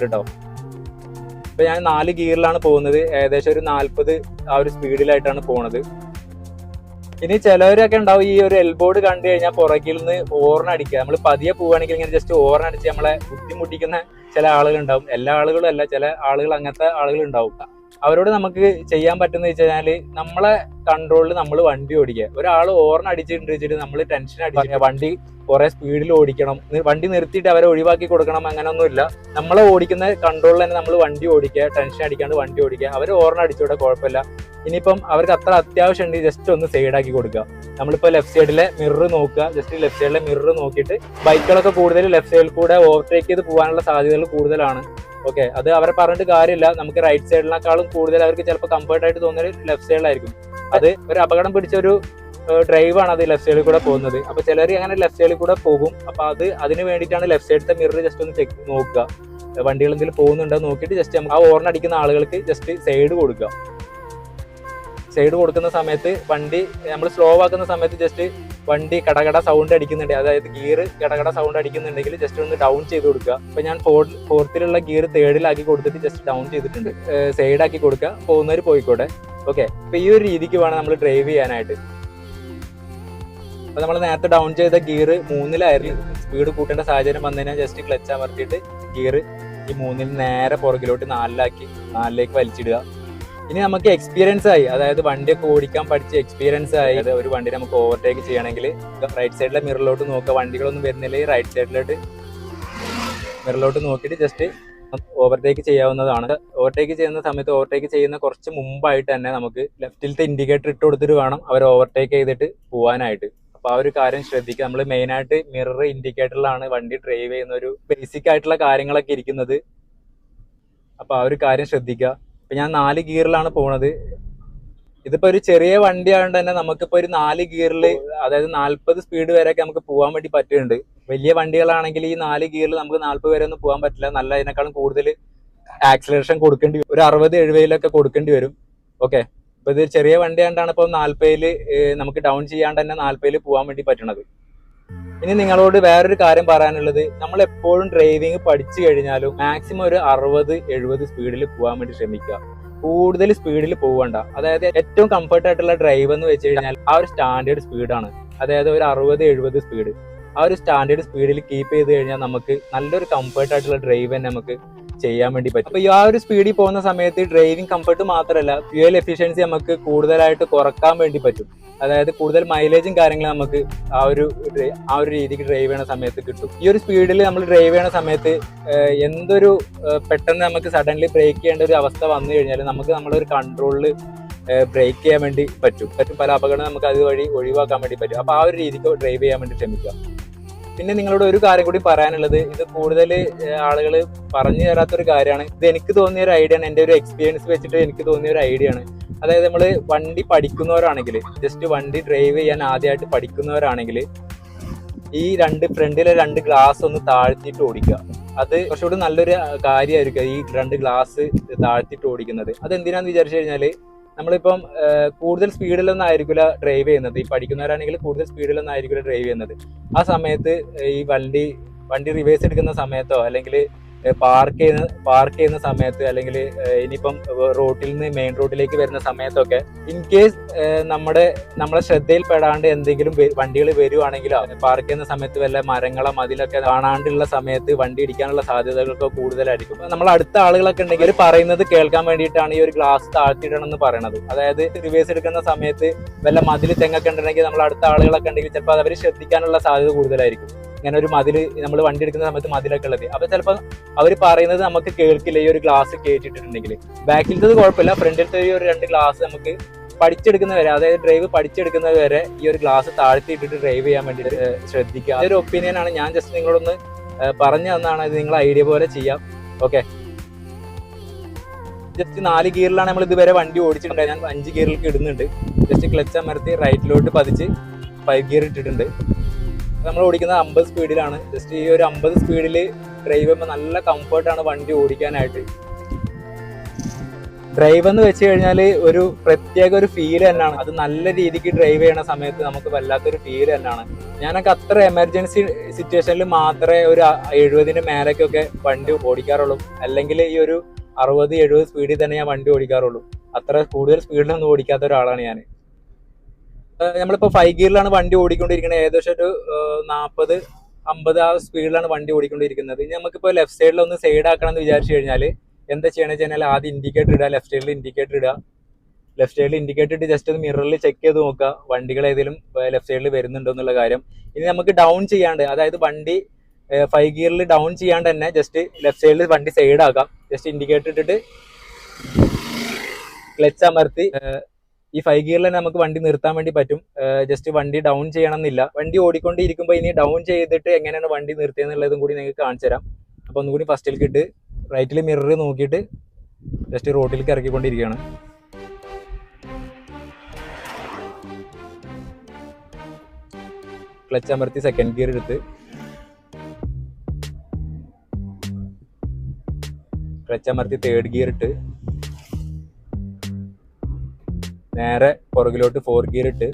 കേട്ടോ. ഇപ്പൊ ഞാൻ 4 ഗിയറിലാണ് പോകുന്നത്, ഏകദേശം ഒരു 40 ആ ഒരു സ്പീഡിലായിട്ടാണ് പോണത്. ഇനി ചിലവരൊക്കെ ഉണ്ടാവും ഈ ഒരു എൽബോർഡ് കണ്ടു കഴിഞ്ഞാൽ പുറകിൽ നിന്ന് ഓർൺ അടിക്കുക. നമ്മൾ പതിയെ പോവുകയാണെങ്കിൽ ഇങ്ങനെ ജസ്റ്റ് ഓർൺ അടിച്ച് നമ്മളെ ബുദ്ധിമുട്ടിക്കുന്ന ചില ആളുകൾ ഉണ്ടാവും. എല്ലാ ആളുകളും അല്ല, ചില ആളുകൾ അങ്ങനത്തെ ആളുകൾ ഉണ്ടാവും. അവരോട് നമുക്ക് ചെയ്യാൻ പറ്റുന്ന വെച്ച് കഴിഞ്ഞാല് നമ്മളെ കൺട്രോളിൽ നമ്മൾ വണ്ടി ഓടിക്കുക. ഒരാൾ ഓർൺ അടിച്ചിട്ടുണ്ട് വെച്ചിട്ട് നമ്മൾ ടെൻഷൻ അടിച്ചിട്ട് വണ്ടി കുറെ സ്പീഡിൽ ഓടിക്കണം, വണ്ടി നിർത്തിയിട്ട് അവരെ ഒഴിവാക്കി കൊടുക്കണം, അങ്ങനെയൊന്നുമില്ല. നമ്മളെ ഓടിക്കുന്ന കൺട്രോളിൽ തന്നെ നമ്മൾ വണ്ടി ഓടിക്കുക, ടെൻഷൻ അടിക്കാണ്ട് വണ്ടി ഓടിക്കുക. അവർ ഓർൺ അടിച്ചോടെ കുഴപ്പമില്ല. ഇനിയിപ്പം അവർക്ക് അത്ര അത്യാവശ്യം ഉണ്ട്, ജസ്റ്റ് ഒന്ന് സൈഡാക്കി കൊടുക്കുക. നമ്മളിപ്പോ ലെഫ്റ്റ് സൈഡിലെ മിറർ നോക്കുക, ജസ്റ്റ് ലെഫ്റ്റ് സൈഡിലെ മിറർ നോക്കിയിട്ട് ബൈക്കുകളൊക്കെ കൂടുതൽ ലെഫ്റ്റ് സൈഡിൽ കൂടെ ഓവർടേക്ക് ചെയ്ത് പോകാനുള്ള സാധ്യതകൾ കൂടുതലാണ്. ഓക്കെ, അത് അവരെ പറഞ്ഞിട്ട് കാര്യമില്ല. നമുക്ക് റൈറ്റ് സൈഡിനേക്കാളും കൂടുതൽ അവർക്ക് ചിലപ്പോൾ കംഫർട്ട് ആയിട്ട് തോന്നുന്നത് ലെഫ്റ്റ് സൈഡിലായിരിക്കും. അത് ഒരു അപകടം പിടിച്ച ഒരു ഡ്രൈവാണ് അത് ലെഫ്റ്റ് സൈഡിൽ കൂടെ പോകുന്നത്. അപ്പൊ ചിലർ അങ്ങനെ ലെഫ്റ്റ് സൈഡിൽ കൂടെ പോകും. അപ്പൊ അതിന് വേണ്ടിയിട്ടാണ് ലെഫ്റ്റ് സൈഡിലത്തെ മിറർ ജസ്റ്റ് ഒന്ന് ചെക്ക് നോക്കുക, വണ്ടികൾ എന്തെങ്കിലും പോകുന്നുണ്ടോ നോക്കിയിട്ട് ജസ്റ്റ് ആ ഓർൺ അടിക്കുന്ന ആളുകൾക്ക് ജസ്റ്റ് സൈഡ് കൊടുക്കുക. സൈഡ് കൊടുക്കുന്ന സമയത്ത് വണ്ടി നമ്മൾ സ്ലോ ആക്കുന്ന സമയത്ത് ജസ്റ്റ് വണ്ടി കടകട സൗണ്ട് അടിക്കുന്നുണ്ട്, അതായത് ഗിയർ കടകട സൗണ്ട് അടിക്കുന്നുണ്ടെങ്കിൽ ജസ്റ്റ് ഒന്ന് ഡൗൺ ചെയ്ത് കൊടുക്കുക. അപ്പൊ ഞാൻ ഫോർത്തിലുള്ള ഗിയർ 3rdiലാക്കി കൊടുത്തിട്ട് ജസ്റ്റ് ഡൗൺ ചെയ്തിട്ടുണ്ട്. സൈഡാക്കി കൊടുക്കുക, പോകുന്നവർ പോയിക്കോട്ടെ. ഓക്കെ, അപ്പൊ ഈ ഒരു രീതിക്ക് വേണം നമ്മൾ ഡ്രൈവ് ചെയ്യാനായിട്ട്. അപ്പൊ നമ്മൾ നേരത്തെ ഡൗൺ ചെയ്ത ഗിയർ 3ലായിരുന്നു. സ്പീഡ് കൂട്ടേണ്ട സാഹചര്യം വന്നതിനാൽ ജസ്റ്റ് ക്ലച്ച് അമർത്തിയിട്ട് ഗിയർ ഈ 3ൽ നേരെ പുറകിലോട്ട് 4ലേക്ക് വലിച്ചിടുക. ഇനി നമുക്ക് എക്സ്പീരിയൻസ് ആയി, അതായത് വണ്ടിയൊക്കെ ഓടിക്കാൻ പഠിച്ച എക്സ്പീരിയൻസ് ആയി. ഒരു വണ്ടി നമുക്ക് ഓവർടേക്ക് ചെയ്യണമെങ്കിൽ റൈറ്റ് സൈഡിലെ മിററിലോട്ട് നോക്കുക, വണ്ടികളൊന്നും വരുന്നില്ലെങ്കിൽ റൈറ്റ് സൈഡിലോട്ട് മിററിലോട്ട് നോക്കിയിട്ട് ജസ്റ്റ് ഓവർടേക്ക് ചെയ്യാവുന്നതാണ്. ഓവർടേക്ക് ചെയ്യുന്ന സമയത്ത് ഓവർടേക്ക് ചെയ്യുന്ന കുറച്ച് മുമ്പായിട്ട് തന്നെ നമുക്ക് ലെഫ്റ്റിലത്തെ ഇൻഡിക്കേറ്റർ ഇട്ട് കൊടുത്തിട്ട് വേണം അവർ ഓവർടേക്ക് ചെയ്തിട്ട് പോകാനായിട്ട്. അപ്പൊ ആ ഒരു കാര്യം ശ്രദ്ധിക്കുക. നമ്മൾ മെയിൻ ആയിട്ട് മിറർ ഇൻഡിക്കേറ്ററിലാണ് വണ്ടി ഡ്രൈവ് ചെയ്യുന്ന ഒരു ബേസിക് ആയിട്ടുള്ള കാര്യങ്ങളൊക്കെ ഇരിക്കുന്നത്. അപ്പൊ ആ ഒരു കാര്യം ശ്രദ്ധിക്കുക. ഇപ്പൊ ഞാൻ 4 ഗിയറിലാണ് പോണത്. ഇതിപ്പോ ഒരു ചെറിയ വണ്ടി ആയതുകൊണ്ട് തന്നെ നമുക്കിപ്പോ ഒരു 4 ഗിയറിൽ, അതായത് 40 സ്പീഡ് വരെയൊക്കെ നമുക്ക് പോകാൻ വേണ്ടി പറ്റുന്നുണ്ട്. വലിയ വണ്ടികളാണെങ്കിൽ ഈ 4 ഗിയറിൽ നമുക്ക് 40 വരെ ഒന്നും പോകാൻ പറ്റില്ല. നല്ല അതിനേക്കാളും കൂടുതൽ ആക്സിലറേഷൻ കൊടുക്കേണ്ടി വരും, ഒരു 60-70 കൊടുക്കേണ്ടി വരും. ഓക്കെ, ഇപ്പൊ ഇത് ചെറിയ വണ്ടി ആയതുകൊണ്ടാണ് ഇപ്പൊ 40 നമുക്ക് ഡൗൺ ചെയ്യാണ്ട് തന്നെ 40 പോകാൻ വേണ്ടി പറ്റണത്. ഇനി നിങ്ങളോട് വേറൊരു കാര്യം പറയാനുള്ളത്, നമ്മൾ എപ്പോഴും ഡ്രൈവിംഗ് പഠിച്ചു കഴിഞ്ഞാലും മാക്സിമം ഒരു 60-70 സ്പീഡിൽ പോകാൻ വേണ്ടി ശ്രമിക്കുക. കൂടുതൽ സ്പീഡിൽ പോകണ്ട. അതായത് ഏറ്റവും കംഫർട്ട് ആയിട്ടുള്ള ഡ്രൈവ് എന്ന് വെച്ച് കഴിഞ്ഞാൽ ആ ഒരു സ്റ്റാൻഡേർഡ് സ്പീഡാണ്. അതായത് ഒരു 60-70 സ്പീഡ്, ആ ഒരു സ്റ്റാൻഡേർഡ് സ്പീഡിൽ കീപ്പ് ചെയ്ത് കഴിഞ്ഞാൽ നമുക്ക് നല്ലൊരു കംഫർട്ട് ആയിട്ടുള്ള ഡ്രൈവ് തന്നെ നമുക്ക് ചെയ്യാൻ വേണ്ടി പറ്റും. അപ്പൊ ഈ ആ ഒരു സ്പീഡിൽ പോകുന്ന സമയത്ത് ഡ്രൈവിംഗ് കംഫർട്ട് മാത്രമല്ല, ഫ്യൂവൽ എഫിഷ്യൻസി നമുക്ക് കൂടുതലായിട്ട് കുറക്കാൻ വേണ്ടി പറ്റും. അതായത് കൂടുതൽ മൈലേജും കാര്യങ്ങളും നമുക്ക് ആ ഒരു രീതിക്ക് ഡ്രൈവ് ചെയ്യുന്ന സമയത്ത് കിട്ടും. ഈ ഒരു സ്പീഡിൽ നമ്മൾ ഡ്രൈവ് ചെയ്യുന്ന സമയത്ത് എന്തൊരു പെട്ടെന്ന് നമുക്ക് സഡൻലി ബ്രേക്ക് ചെയ്യേണ്ട ഒരു അവസ്ഥ വന്നു കഴിഞ്ഞാൽ നമുക്ക് നമ്മുടെ ഒരു കൺട്രോളിൽ ബ്രേക്ക് ചെയ്യാൻ വേണ്ടി പറ്റും. പല അപകടം നമുക്ക് അതുവഴി ഒഴിവാക്കാൻ വേണ്ടി പറ്റും. അപ്പൊ ആ ഒരു രീതിക്ക് ഡ്രൈവ് ചെയ്യാൻ വേണ്ടി ശ്രമിക്കുക. പിന്നെ നിങ്ങളോട് ഒരു കാര്യം കൂടി പറയാനുള്ളത്, ഇത് കൂടുതൽ ആളുകൾ പറഞ്ഞു തരാത്തൊരു കാര്യമാണ്. ഇത് എനിക്ക് തോന്നിയ ഒരു ഐഡിയ ആണ്, എൻ്റെ ഒരു എക്സ്പീരിയൻസ് വെച്ചിട്ട് എനിക്ക് തോന്നിയ ഒരു ഐഡിയ ആണ്. അതായത് നമ്മൾ വണ്ടി പഠിക്കുന്നവരാണെങ്കിൽ, ജസ്റ്റ് വണ്ടി ഡ്രൈവ് ചെയ്യാൻ ആദ്യമായിട്ട് പഠിക്കുന്നവരാണെങ്കിൽ ഈ ഫ്രണ്ടിലെ 2 ഗ്ലാസ് ഒന്ന് താഴ്ത്തിയിട്ട് ഓടിക്കുക. അത് കുറച്ചുകൂടി നല്ലൊരു കാര്യമായിരിക്കും ഈ 2 ഗ്ലാസ് താഴ്ത്തിയിട്ട് ഓടിക്കുന്നത്. അതെന്തിനാന്ന് വിചാരിച്ചു കഴിഞ്ഞാൽ നമ്മളിപ്പം കൂടുതൽ സ്പീഡിലൊന്നും ആയിരിക്കില്ല ഡ്രൈവ് ചെയ്യുന്നത്. ഈ പഠിക്കുന്നവരാണെങ്കിൽ കൂടുതൽ സ്പീഡിലൊന്നും ആയിരിക്കില്ല ഡ്രൈവ് ചെയ്യുന്നത്. ആ സമയത്ത് ഈ വണ്ടി റിവേഴ്സ് എടുക്കുന്ന സമയത്തോ അല്ലെങ്കിൽ പാർക്ക് ചെയ്യുന്ന സമയത്ത് അല്ലെങ്കിൽ ഇനിയിപ്പം റോട്ടിൽ നിന്ന് മെയിൻ റോഡിലേക്ക് വരുന്ന സമയത്തൊക്കെ ഇൻ കേസ് നമ്മളെ ശ്രദ്ധയിൽപ്പെടാണ്ട് എന്തെങ്കിലും വണ്ടികൾ വരുവാണെങ്കിലോ പാർക്ക് ചെയ്യുന്ന സമയത്ത് വല്ല മരങ്ങളോ മതിലൊക്കെ കാണാണ്ടുള്ള സമയത്ത് വണ്ടി ഇടിക്കാനുള്ള സാധ്യതകളൊക്കെ കൂടുതലായിരിക്കും. നമ്മൾ അടുത്ത ആളുകളൊക്കെ ഉണ്ടെങ്കിൽ പറയുന്നത് കേൾക്കാൻ വേണ്ടിയിട്ടാണ് ഈ ഒരു ഗ്ലാസ് താഴ്ത്തിയിടണം എന്ന് പറയുന്നത്. അതായത് റിവേഴ്സ് എടുക്കുന്ന സമയത്ത് വല്ല മതിൽ തെങ്ങൊക്കെ ഉണ്ടെങ്കിൽ നമ്മൾ അടുത്ത ആളുകളൊക്കെ ഉണ്ടെങ്കിൽ ചിലപ്പോൾ അവർ ശ്രദ്ധിക്കാനുള്ള സാധ്യത കൂടുതലായിരിക്കും. ഇങ്ങനെ ഒരു നമ്മൾ വണ്ടി എടുക്കുന്ന സമയത്ത് മതിലൊക്കെ ഉള്ളത്. അപ്പൊ ചിലപ്പോൾ അവർ പറയുന്നത് നമുക്ക് കേൾക്കില്ല ഈ ഒരു ഗ്ലാസ് കയറ്റിട്ടുണ്ടെങ്കിൽ. ബാക്കിലത്തത് കുഴപ്പമില്ല, ഫ്രണ്ടിലത്തെ ഈ ഒരു 2 ഗ്ലാസ് നമുക്ക് പഠിച്ചെടുക്കുന്നവരെ, അതായത് ഡ്രൈവ് പഠിച്ചെടുക്കുന്നവരെ ഈ ഒരു ഗ്ലാസ് താഴ്ത്തിയിട്ടിട്ട് ഡ്രൈവ് ചെയ്യാൻ വേണ്ടിയിട്ട് ശ്രദ്ധിക്കുക. അതൊരു ഒപ്പീനിയൻ ആണ്. ഞാൻ ജസ്റ്റ് നിങ്ങളൊന്ന് പറഞ്ഞു തന്നാണ്. ഇത് നിങ്ങൾ ഐഡിയ പോലെ ചെയ്യാം. ഓക്കെ, ജസ്റ്റ് 4 ഗിയറിലാണ് നമ്മൾ ഇതുവരെ വണ്ടി ഓടിച്ചിട്ടുണ്ട്. ഞാൻ 5 ഗിയറിലേക്ക് ഇടുന്നുണ്ട്. ജസ്റ്റ് ക്ലച്ച് അമർത്തി റൈറ്റിലോട്ട് പതിച്ച് 5 ഗിയർ ഇട്ടിട്ടുണ്ട്. നമ്മൾ ഓടിക്കുന്നത് 50 സ്പീഡിലാണ്. ജസ്റ്റ് ഈ ഒരു 50 സ്പീഡിൽ ഡ്രൈവ് ചെയ്യുമ്പോൾ നല്ല കംഫർട്ടാണ് വണ്ടി ഓടിക്കാനായിട്ട്. ഡ്രൈവ് എന്ന് വെച്ച് കഴിഞ്ഞാൽ ഒരു പ്രത്യേക ഒരു ഫീൽ തന്നെയാണ്. അത് നല്ല രീതിക്ക് ഡ്രൈവ് ചെയ്യണ സമയത്ത് നമുക്ക് വല്ലാത്തൊരു ഫീൽ തന്നെയാണ്. ഞാനൊക്കെ അത്ര എമർജൻസി സിറ്റുവേഷനിൽ മാത്രമേ ഒരു 70 മേലേക്കൊക്കെ വണ്ടി ഓടിക്കാറുള്ളൂ. അല്ലെങ്കിൽ ഈ ഒരു 60-70 സ്പീഡിൽ തന്നെ ഞാൻ വണ്ടി ഓടിക്കാറുള്ളൂ. അത്ര കൂടുതൽ സ്പീഡിലൊന്നും ഓടിക്കാത്ത ഒരാളാണ് ഞാൻ. നമ്മളിപ്പോൾ 5 ഗിയറിലാണ് വണ്ടി ഓടിക്കൊണ്ടിരിക്കുന്നത്. ഏകദേശം ഒരു 40-50 ആ സ്പീഡിലാണ് വണ്ടി ഓടിക്കൊണ്ടിരിക്കുന്നത്. ഇനി നമുക്കിപ്പോൾ ലെഫ്റ്റ് സൈഡിൽ ഒന്ന് സൈഡ് ആക്കണം എന്ന് വിചാരിച്ചു കഴിഞ്ഞാൽ എന്താ ചെയ്യണമെന്ന് വെച്ച് കഴിഞ്ഞാൽ ആദ്യം ഇൻഡിക്കേറ്റർ ഇടുക. ലെഫ്റ്റ് സൈഡിൽ ഇൻഡിക്കേറ്റർ ഇട്ട് ജസ്റ്റ് ഒന്ന് മിററിൽ ചെക്ക് ചെയ്ത് നോക്കുക വണ്ടികൾ ഏതെങ്കിലും ലെഫ്റ്റ് സൈഡിൽ വരുന്നുണ്ടോ എന്നുള്ള കാര്യം. ഇനി നമുക്ക് ഡൗൺ ചെയ്യാണ്ട്, അതായത് വണ്ടി 5 ഗിയറിൽ ഡൗൺ ചെയ്യാണ്ട് തന്നെ ജസ്റ്റ് ലെഫ്റ്റ് സൈഡിൽ വണ്ടി സൈഡ് ആക്കാം. ജസ്റ്റ് ഇൻഡിക്കേറ്റർ ഇട്ടിട്ട് ക്ലച്ച് അമർത്തി ഈ 5 ഗിയറിൽ തന്നെ നമുക്ക് വണ്ടി നിർത്താൻ വേണ്ടി പറ്റും. ജസ്റ്റ് വണ്ടി ഡൗൺ ചെയ്യണം എന്നില്ല. വണ്ടി ഓടിക്കൊണ്ടിരിക്കുമ്പോൾ ഇനി ഡൗൺ ചെയ്തിട്ട് എങ്ങനെയാണ് വണ്ടി നിർത്തിയെന്നുള്ളതും കൂടി നിങ്ങൾക്ക് കാണിച്ചു തരാം. അപ്പോൾ ഒന്നുകൂടി ഫസ്റ്റിലേക്ക് ഇട്ട് റൈറ്റിൽ മിറർ നോക്കിയിട്ട് ജസ്റ്റ് റോഡിലേക്ക് ഇറക്കിക്കൊണ്ടിരിക്കുകയാണ്. ക്ലച്ച് അമർത്തി സെക്കൻഡ് ഗിയർ എടുത്ത് ക്ലച്ച് അമർത്തി തേർഡ് ഗിയർ ഇട്ട് നേരെ പുറകിലോട്ട് 4 ഗിയർ ഇട്ട്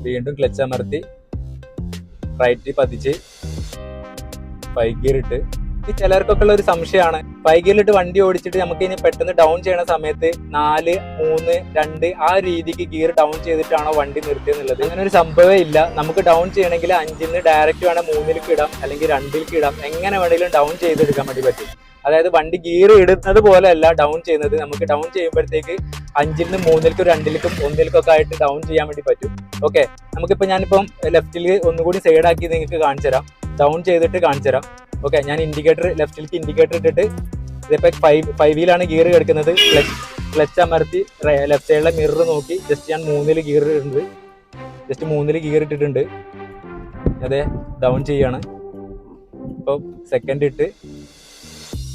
വീണ്ടും ക്ലച്ച് അമർത്തി റൈറ്റിൽ പതിച്ച് 5 ഗിയർ ഇട്ട്. ഈ ചിലർക്കൊക്കെ ഉള്ള ഒരു സംശയമാണ്, 5 ഗിയറിലിട്ട് വണ്ടി ഓടിച്ചിട്ട് നമുക്ക് ഇനി പെട്ടെന്ന് ഡൗൺ ചെയ്യണ സമയത്ത് 4, 3, 2 ആ രീതിക്ക് ഗിയർ ഡൗൺ ചെയ്തിട്ടാണോ വണ്ടി നിർത്തിയെന്നുള്ളത്. അങ്ങനെ ഒരു സംഭവമേ ഇല്ല. നമുക്ക് ഡൗൺ ചെയ്യണമെങ്കിൽ 5-ന്ന് ഡയറക്റ്റ് വേണം 3-ലേക്ക് ഇടാം, അല്ലെങ്കിൽ 2-ലേക്ക് ഇടാം. എങ്ങനെ വേണമെങ്കിലും ഡൗൺ ചെയ്തെടുക്കാൻ വേണ്ടി പറ്റും. അതായത് വണ്ടി ഗിയർ ഇടുന്നത് പോലെയല്ല ഡൗൺ ചെയ്യുന്നത്. നമുക്ക് ഡൗൺ ചെയ്യുമ്പോഴത്തേക്ക് 5-ന്ന് 3-ലേക്കും 2-ലേക്കും 1-ലേക്കൊക്കെ ആയിട്ട് ഡൗൺ ചെയ്യാൻ വേണ്ടി പറ്റും. ഓക്കെ, നമുക്കിപ്പോൾ ഞാനിപ്പം ലെഫ്റ്റിൽ ഒന്നുകൂടി സൈഡാക്കി നിങ്ങൾക്ക് കാണിച്ചു തരാം, ഡൗൺ ചെയ്തിട്ട് കാണിച്ചു തരാം. ഓക്കെ, ഞാൻ ലെഫ്റ്റിലേക്ക് ഇൻഡിക്കേറ്റർ ഇട്ടിട്ട് ഇതിപ്പോൾ 5-ലാണ് ഗിയർ കിടക്കുന്നത്. ക്ലച്ച് അമർത്തി ലെഫ്റ്റ് സൈഡിലെ മിറർ നോക്കി ജസ്റ്റ് ഞാൻ 3-ൽ ഗിയർ ഇടുന്നത്. ജസ്റ്റ് 3-ൽ ഗിയർ ഇട്ടിട്ടുണ്ട്. അതെ, ഡൗൺ ചെയ്യാണ്. ഇപ്പോൾ സെക്കൻഡ് ഇട്ട്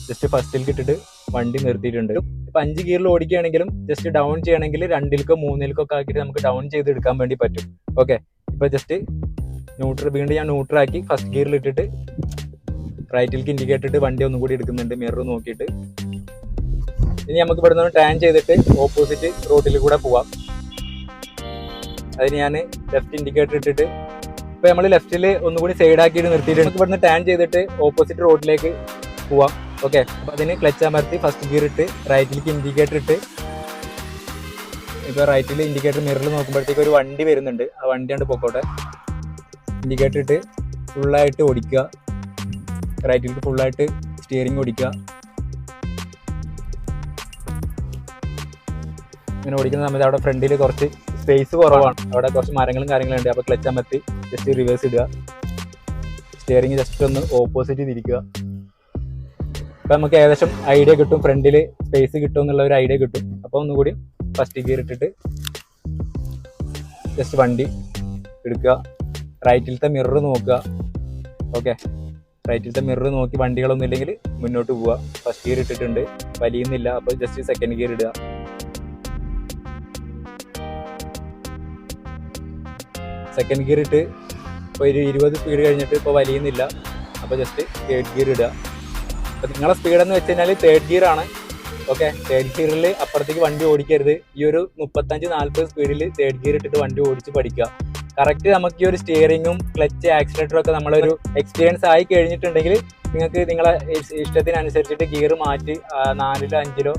ജസ്റ്റ് ഫസ്റ്റിലേക്ക് ഇട്ടിട്ട് വണ്ടി നിർത്തിയിട്ടുണ്ട്. ഇപ്പൊ 5 ഗിയറിൽ ഓടിക്കുകയാണെങ്കിലും ജസ്റ്റ് ഡൗൺ ചെയ്യണമെങ്കിൽ 2-ലേക്കോ 3-ലേക്കോ ഒക്കെ ആക്കിയിട്ട് നമുക്ക് ഡൗൺ ചെയ്ത് എടുക്കാൻ വേണ്ടി പറ്റും. ഓക്കെ, ഇപ്പൊ ജസ്റ്റ് വീണ്ടും ഞാൻ ന്യൂട്രാക്കി ഫസ്റ്റ് ഗിയറിൽ ഇട്ടിട്ട് റൈറ്റിലേക്ക് ഇൻഡിക്കേറ്റർ ഇട്ട് വണ്ടി ഒന്നും കൂടി എടുക്കുന്നുണ്ട് മിറർ നോക്കിയിട്ട്. ഇനി നമുക്ക് ഇവിടെ നിന്ന് ടേൺ ചെയ്തിട്ട് ഓപ്പോസിറ്റ് റോഡിൽ കൂടെ പോവാം. അതിന് ഞാൻ ലെഫ്റ്റ് ഇൻഡിക്കേറ്റർ ഇട്ടിട്ട് ഇപ്പൊ നമ്മൾ ലെഫ്റ്റിൽ ഒന്നുകൂടി സൈഡ് ആക്കിയിട്ട് നിർത്തിയിട്ട് നമുക്ക് ഇവിടുന്ന് ടേൺ ചെയ്തിട്ട് ഓപ്പോസിറ്റ് റോഡിലേക്ക് പോവാം. ഓക്കെ, അപ്പൊ അതിന് ക്ലച്ച് അമർത്തി ഫസ്റ്റ് ഗിയർ ഇട്ട് റൈറ്റിലേക്ക് ഇൻഡിക്കേറ്റർ ഇട്ട് ഇപ്പൊ റൈറ്റിൽ ഇൻഡിക്കേറ്റർ മിററിൽ നോക്കുമ്പോഴത്തേക്ക് ഒരു വണ്ടി വരുന്നുണ്ട്. ആ വണ്ടി കണ്ട് പൊക്കോട്ടെ. ഇൻഡിക്കേറ്റർ ഇട്ട് ഫുള്ളായിട്ട് ഓടിക്കുക. റൈറ്റിലേക്ക് ഫുള്ളായിട്ട് സ്റ്റിയറിംഗ് ഓടിക്കുക. ഇങ്ങനെ ഓടിക്കുന്ന സമയത്ത് അവിടെ ഫ്രണ്ടിൽ കുറച്ച് സ്പേസ് കുറവാണ്, അവിടെ കുറച്ച് മരങ്ങളും കാര്യങ്ങളും ഉണ്ട്. അപ്പോൾ ക്ലച്ച് അമർത്തി ജസ്റ്റ് റിവേഴ്സ് ഇടുക. സ്റ്റിയറിംഗ് ജസ്റ്റ് ഒന്ന് ഓപ്പോസിറ്റ് തിരിക്കുക. അപ്പോൾ നമുക്ക് ഏകദേശം ഐഡിയ കിട്ടും, ഫ്രണ്ടിൽ സ്പേസ് കിട്ടും എന്നുള്ള ഒരു ഐഡിയ കിട്ടും. അപ്പോൾ ഒന്നുകൂടി ഫസ്റ്റ് ഗിയർ ഇട്ടിട്ട് ജസ്റ്റ് വണ്ടി എടുക്കുക. റൈറ്റിലത്തെ മിറർ നോക്കുക. ഓക്കെ, റൈറ്റിലത്തെ മിറർ നോക്കി വണ്ടികളൊന്നും ഇല്ലെങ്കിൽ മുന്നോട്ട് പോവുക. ഫസ്റ്റ് ഗിയർ ഇട്ടിട്ടുണ്ട്, വലിയുന്നില്ല. അപ്പോൾ ജസ്റ്റ് സെക്കൻഡ് ഗിയർ ഇടുക. സെക്കൻഡ് ഗിയർ ഇട്ട് ഇപ്പോൾ ഒരു 20 സ്പീഡ് കഴിഞ്ഞിട്ട് ഇപ്പോൾ വലിയുന്നില്ല. അപ്പോൾ ജസ്റ്റ് തേർഡ് ഗിയർ ഇടുക. അപ്പോൾ നിങ്ങളെ സ്പീഡെന്ന് വെച്ച് കഴിഞ്ഞാൽ തേർഡ് ഗിയർ ആണ്. ഓക്കെ, തേർഡ് ഗിയറിൽ അപ്പുറത്തേക്ക് വണ്ടി ഓടിക്കരുത്. ഈ ഒരു 35-40 സ്പീഡിൽ തേർഡ് ഗിയർ ഇട്ടിട്ട് വണ്ടി ഓടിച്ച് പഠിക്കുക. കറക്റ്റ് നമുക്ക് ഈ ഒരു സ്റ്റിയറിങ്ങും ക്ലച്ച് ആക്സിലേറ്ററും ഒക്കെ നമ്മളൊരു എക്സ്പീരിയൻസ് ആയി കഴിഞ്ഞിട്ടുണ്ടെങ്കിൽ നിങ്ങൾക്ക് നിങ്ങളെ ഇഷ്ടത്തിനനുസരിച്ചിട്ട് ഗിയർ മാറ്റി 4-ലോ 5-ലോ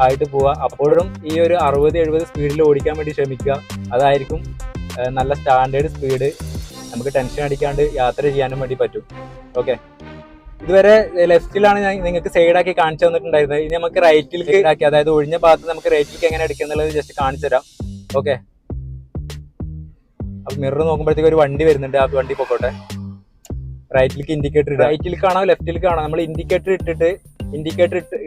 ആയിട്ട് പോവുക. അപ്പോഴും ഈ ഒരു 60-70 സ്പീഡിൽ ഓടിക്കാൻ വേണ്ടി ശ്രമിക്കുക. അതായിരിക്കും നല്ല സ്റ്റാൻഡേർഡ് സ്പീഡ്. നമുക്ക് ടെൻഷൻ അടിക്കാണ്ട് യാത്ര ചെയ്യാനും വേണ്ടി പറ്റും. ഓക്കെ, ഇതുവരെ ലെഫ്റ്റിലാണ് ഞാൻ നിങ്ങൾക്ക് സൈഡാക്കി കാണിച്ചു തന്നിട്ടുണ്ടായിരുന്നത്. ഇനി നമുക്ക് റൈറ്റിലേക്ക് ആക്കി, അതായത് ഒഴിഞ്ഞ ഭാഗത്ത് നമുക്ക് റൈറ്റിലേക്ക് എങ്ങനെ അടിക്കുക എന്നുള്ളത് ജസ്റ്റ് കാണിച്ചു തരാം. ഓക്കെ, അപ്പൊ മിറർ നോക്കുമ്പോഴത്തേക്ക് ഒരു വണ്ടി വരുന്നുണ്ട്. ആ വണ്ടി പൊക്കോട്ടെ. റൈറ്റിലേക്ക് ഇൻഡിക്കേറ്റർ ഇടുക. റൈറ്റിലേക്കാണോ ലെഫ്റ്റിലേക്കാണോ? നമ്മൾ ഇൻഡിക്കേറ്റർ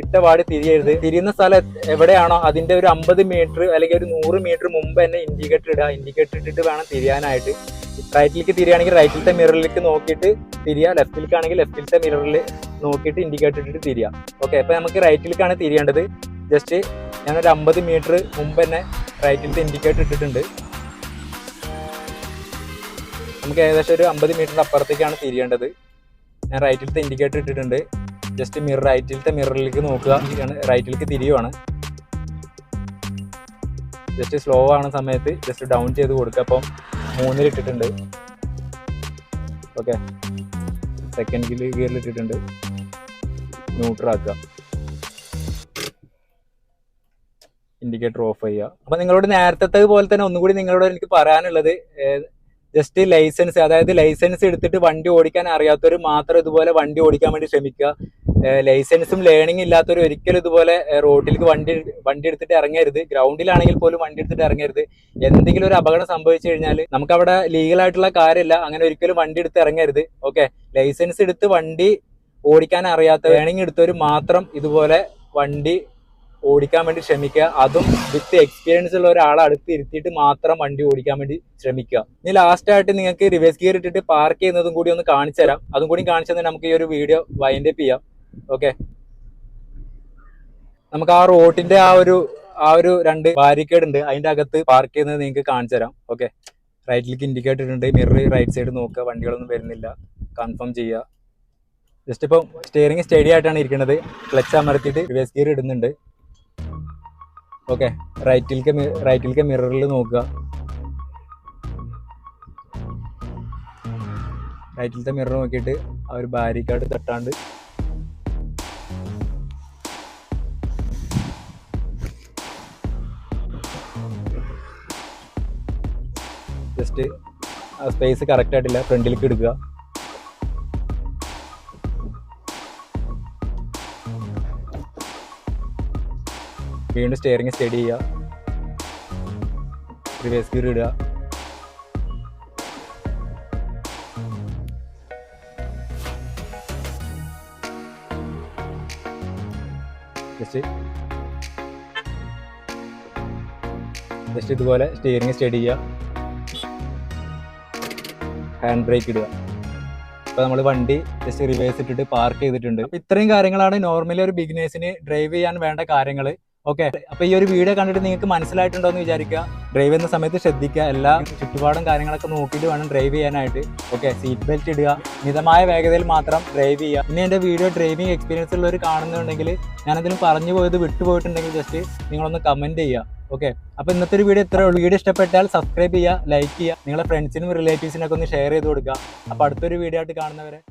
ഇട്ട പാട് തിരിയരുത്. തിരിയുന്ന സ്ഥലം എവിടെയാണോ അതിന്റെ ഒരു 50 മീറ്റർ അല്ലെങ്കിൽ ഒരു 100 മീറ്റർ മുമ്പ് തന്നെ ഇൻഡിക്കേറ്റർ ഇടുക. ഇൻഡിക്കേറ്റർ ഇട്ടിട്ട് വേണം തിരിയാനായിട്ട്. റൈറ്റിലേക്ക് തിരിയാണെങ്കിൽ റൈറ്റിലത്തെ മിററിലേക്ക് നോക്കിയിട്ട് തിരിയുക. ലെഫ്റ്റിലേക്കാണെങ്കിൽ ലെഫ്റ്റിലത്തെ മിററിൽ നോക്കിയിട്ട് ഇൻഡിക്കേറ്റർ ഇട്ടിട്ട് തിരിയുക. ഓക്കെ, അപ്പൊ നമുക്ക് റൈറ്റിലേക്കാണ് തിരിയേണ്ടത്. ജസ്റ്റ് ഞാനൊരു 50 മീറ്റർ മുമ്പ് തന്നെ റൈറ്റിലത്തെ ഇൻഡിക്കേറ്റർ ഇട്ടിട്ടുണ്ട്. നമുക്ക് ഏകദേശം ഒരു 50 മീറ്ററിന്റെ അപ്പുറത്തേക്കാണ് തിരിയേണ്ടത്. ഞാൻ റൈറ്റിലത്തെ ഇൻഡിക്കേറ്റർ ഇട്ടിട്ടുണ്ട്. ജസ്റ്റ് റൈറ്റിലത്തെ മിററിലേക്ക് നോക്കുക. റൈറ്റിലേക്ക് തിരിയുവാണ്. ജസ്റ്റ് സ്ലോ ആവുന്ന സമയത്ത് ജസ്റ്റ് ഡൗൺ ചെയ്ത് കൊടുക്കുക. അപ്പം 3-ൽ ഇട്ടിട്ടുണ്ട്. ഓക്കെ, സെക്കൻഡ് ഗിയറിൽ ഇട്ടിട്ടുണ്ട്. ന്യൂട്രൽ ആക്കുക. ഇൻഡിക്കേറ്റർ ഓഫ് ചെയ്യുക. അപ്പൊ നിങ്ങളോട് നേരത്തെ പോലെ തന്നെ ഒന്നുകൂടി നിങ്ങളോട് എനിക്ക് പറയാനുള്ളത്, ജസ്റ്റ് ലൈസൻസ്, അതായത് ലൈസൻസ് എടുത്തിട്ട് വണ്ടി ഓടിക്കാൻ അറിയാത്തവർ മാത്രം ഇതുപോലെ വണ്ടി ഓടിക്കാൻ വേണ്ടി ശ്രമിക്കുക. ലൈസൻസും ലേണിംഗ് ഇല്ലാത്തവർ ഒരിക്കലും ഇതുപോലെ റോഡിലേക്ക് വണ്ടി എടുത്തിട്ട് ഇറങ്ങരുത്. ഗ്രൗണ്ടിലാണെങ്കിൽ പോലും വണ്ടി എടുത്തിട്ട് ഇറങ്ങരുത്. എന്തെങ്കിലും ഒരു അപകടം സംഭവിച്ചു കഴിഞ്ഞാൽ നമുക്ക് അവിടെ ലീഗലായിട്ടുള്ള കാര്യമില്ല. അങ്ങനെ ഒരിക്കലും വണ്ടി എടുത്ത് ഇറങ്ങരുത്. ഓക്കെ, ലൈസൻസ് എടുത്ത് വണ്ടി ഓടിക്കാൻ അറിയാത്ത, ലേണിംഗ് എടുത്തവർ മാത്രം ഇതുപോലെ വണ്ടി ഓടിക്കാൻ വേണ്ടി ശ്രമിക്കുക. അതും വിത്ത് എക്സ്പീരിയൻസ് ഉള്ള ഒരാളെ അടുത്ത് ഇരുത്തിയിട്ട് മാത്രം വണ്ടി ഓടിക്കാൻ വേണ്ടി ശ്രമിക്കുക. ഇനി ലാസ്റ്റ് ആയിട്ട് നിങ്ങൾക്ക് റിവേഴ്സ് ഗിയർ ഇട്ടിട്ട് പാർക്ക് ചെയ്യുന്നതും കൂടി ഒന്ന് കാണിച്ചു തരാം. അതും കൂടി കാണിച്ചു തന്നെ നമുക്ക് ഈ ഒരു വീഡിയോ വൈൻഡ് അപ്പ് ചെയ്യാം. ഓക്കെ, നമുക്ക് ആ റോഡിന്റെ ആ ഒരു 2 ബാരിക്കേഡ് ഉണ്ട്, അതിന്റെ അകത്ത് പാർക്ക് ചെയ്യുന്നത് നിങ്ങൾക്ക് കാണിച്ചു തരാം. ഓക്കെ, റൈറ്റിലേക്ക് ഇൻഡിക്കേറ്റർ ഇട്ടുണ്ട്. മിറർ റൈറ്റ് സൈഡ് നോക്കുക, വണ്ടികളൊന്നും വരുന്നില്ല, കൺഫേം ചെയ്യുക. ജസ്റ്റ് ഇപ്പം സ്റ്റിയറിംഗ് സ്റ്റഡി ആയിട്ടാണ് ഇരിക്കുന്നത്. ക്ലച്ച് അമർത്തിയിട്ട് റിവേഴ്സ് ഗിയർ ഇടുന്നുണ്ട്. ഓക്കെ, റൈറ്റിലേക്ക് മിററിൽ നോക്കുക. റൈറ്റിലത്തെ മിറർ നോക്കിയിട്ട് ആ ഒരു ബാരിക്കേഡ് തട്ടാണ്ട് ജസ്റ്റ് ആ സ്പേസ് കറക്റ്റ് ആയിട്ടില്ല, ഫ്രണ്ടിലേക്ക് എടുക്കുക. വീണ്ടും സ്റ്റിയറിംഗ് സ്റ്റഡി ചെയ്യുക. റിവേഴ്സ് ഗിയർ ഇടുക. ജസ്റ്റ് ഇതുപോലെ സ്റ്റിയറിംഗ് സ്റ്റഡി ചെയ്യുക. ഹാൻഡ് ബ്രേക്ക് ഇടുക. അപ്പോൾ നമ്മൾ വണ്ടി ജസ്റ്റ് റിവേഴ്സ് ഇട്ടിട്ട് പാർക്ക് ചെയ്തിട്ടുണ്ട്. അപ്പോൾ ഇത്രയും കാര്യങ്ങളാണ് നോർമലി ഒരു ബിഗിനേഴ്സിന് ഡ്രൈവ് ചെയ്യാൻ വേണ്ട കാര്യങ്ങൾ. ഓക്കെ, അപ്പോൾ ഈ ഒരു വീഡിയോ കണ്ടിട്ട് നിങ്ങൾക്ക് മനസ്സിലായിട്ടുണ്ടോ എന്ന് വിചാരിക്കുക. ഡ്രൈവ് ചെയ്യുന്ന സമയത്ത് ശ്രദ്ധിക്കുക, എല്ലാ ചുറ്റുപാടും കാര്യങ്ങളൊക്കെ നോക്കിയിട്ട് വേണം ഡ്രൈവ് ചെയ്യാനായിട്ട്. ഓക്കെ, സീറ്റ് ബെൽറ്റ് ഇടുക, മിതമായ വേഗതയിൽ മാത്രം ഡ്രൈവ് ചെയ്യുക. ഇനി എൻ്റെ വീഡിയോ ഡ്രൈവിംഗ് എക്സ്പീരിയൻസ് ഉള്ളവർ കാണുന്നുണ്ടെങ്കിൽ, ഞാനതിലും പറഞ്ഞു പോയത് വിട്ടുപോയിട്ടുണ്ടെങ്കിൽ ജസ്റ്റ് നിങ്ങളൊന്ന് കമൻറ്റ് ചെയ്യുക. ഓക്കെ, അപ്പോൾ ഇന്നത്തെ ഒരു വീഡിയോ ഇത്രയേ ഉള്ളൂ. വീഡിയോ ഇഷ്ടപ്പെട്ടാൽ സബ്സ്ക്രൈബ് ചെയ്യുക, ലൈക്ക് ചെയ്യുക, നിങ്ങളുടെ ഫ്രണ്ട്സിനും റിലേറ്റീവ്സിനൊക്കെ ഒന്ന് ഷെയർ ചെയ്ത് കൊടുക്കുക. അപ്പോൾ അടുത്തൊരു വീഡിയോ ആയിട്ട് കാണുന്നവരെ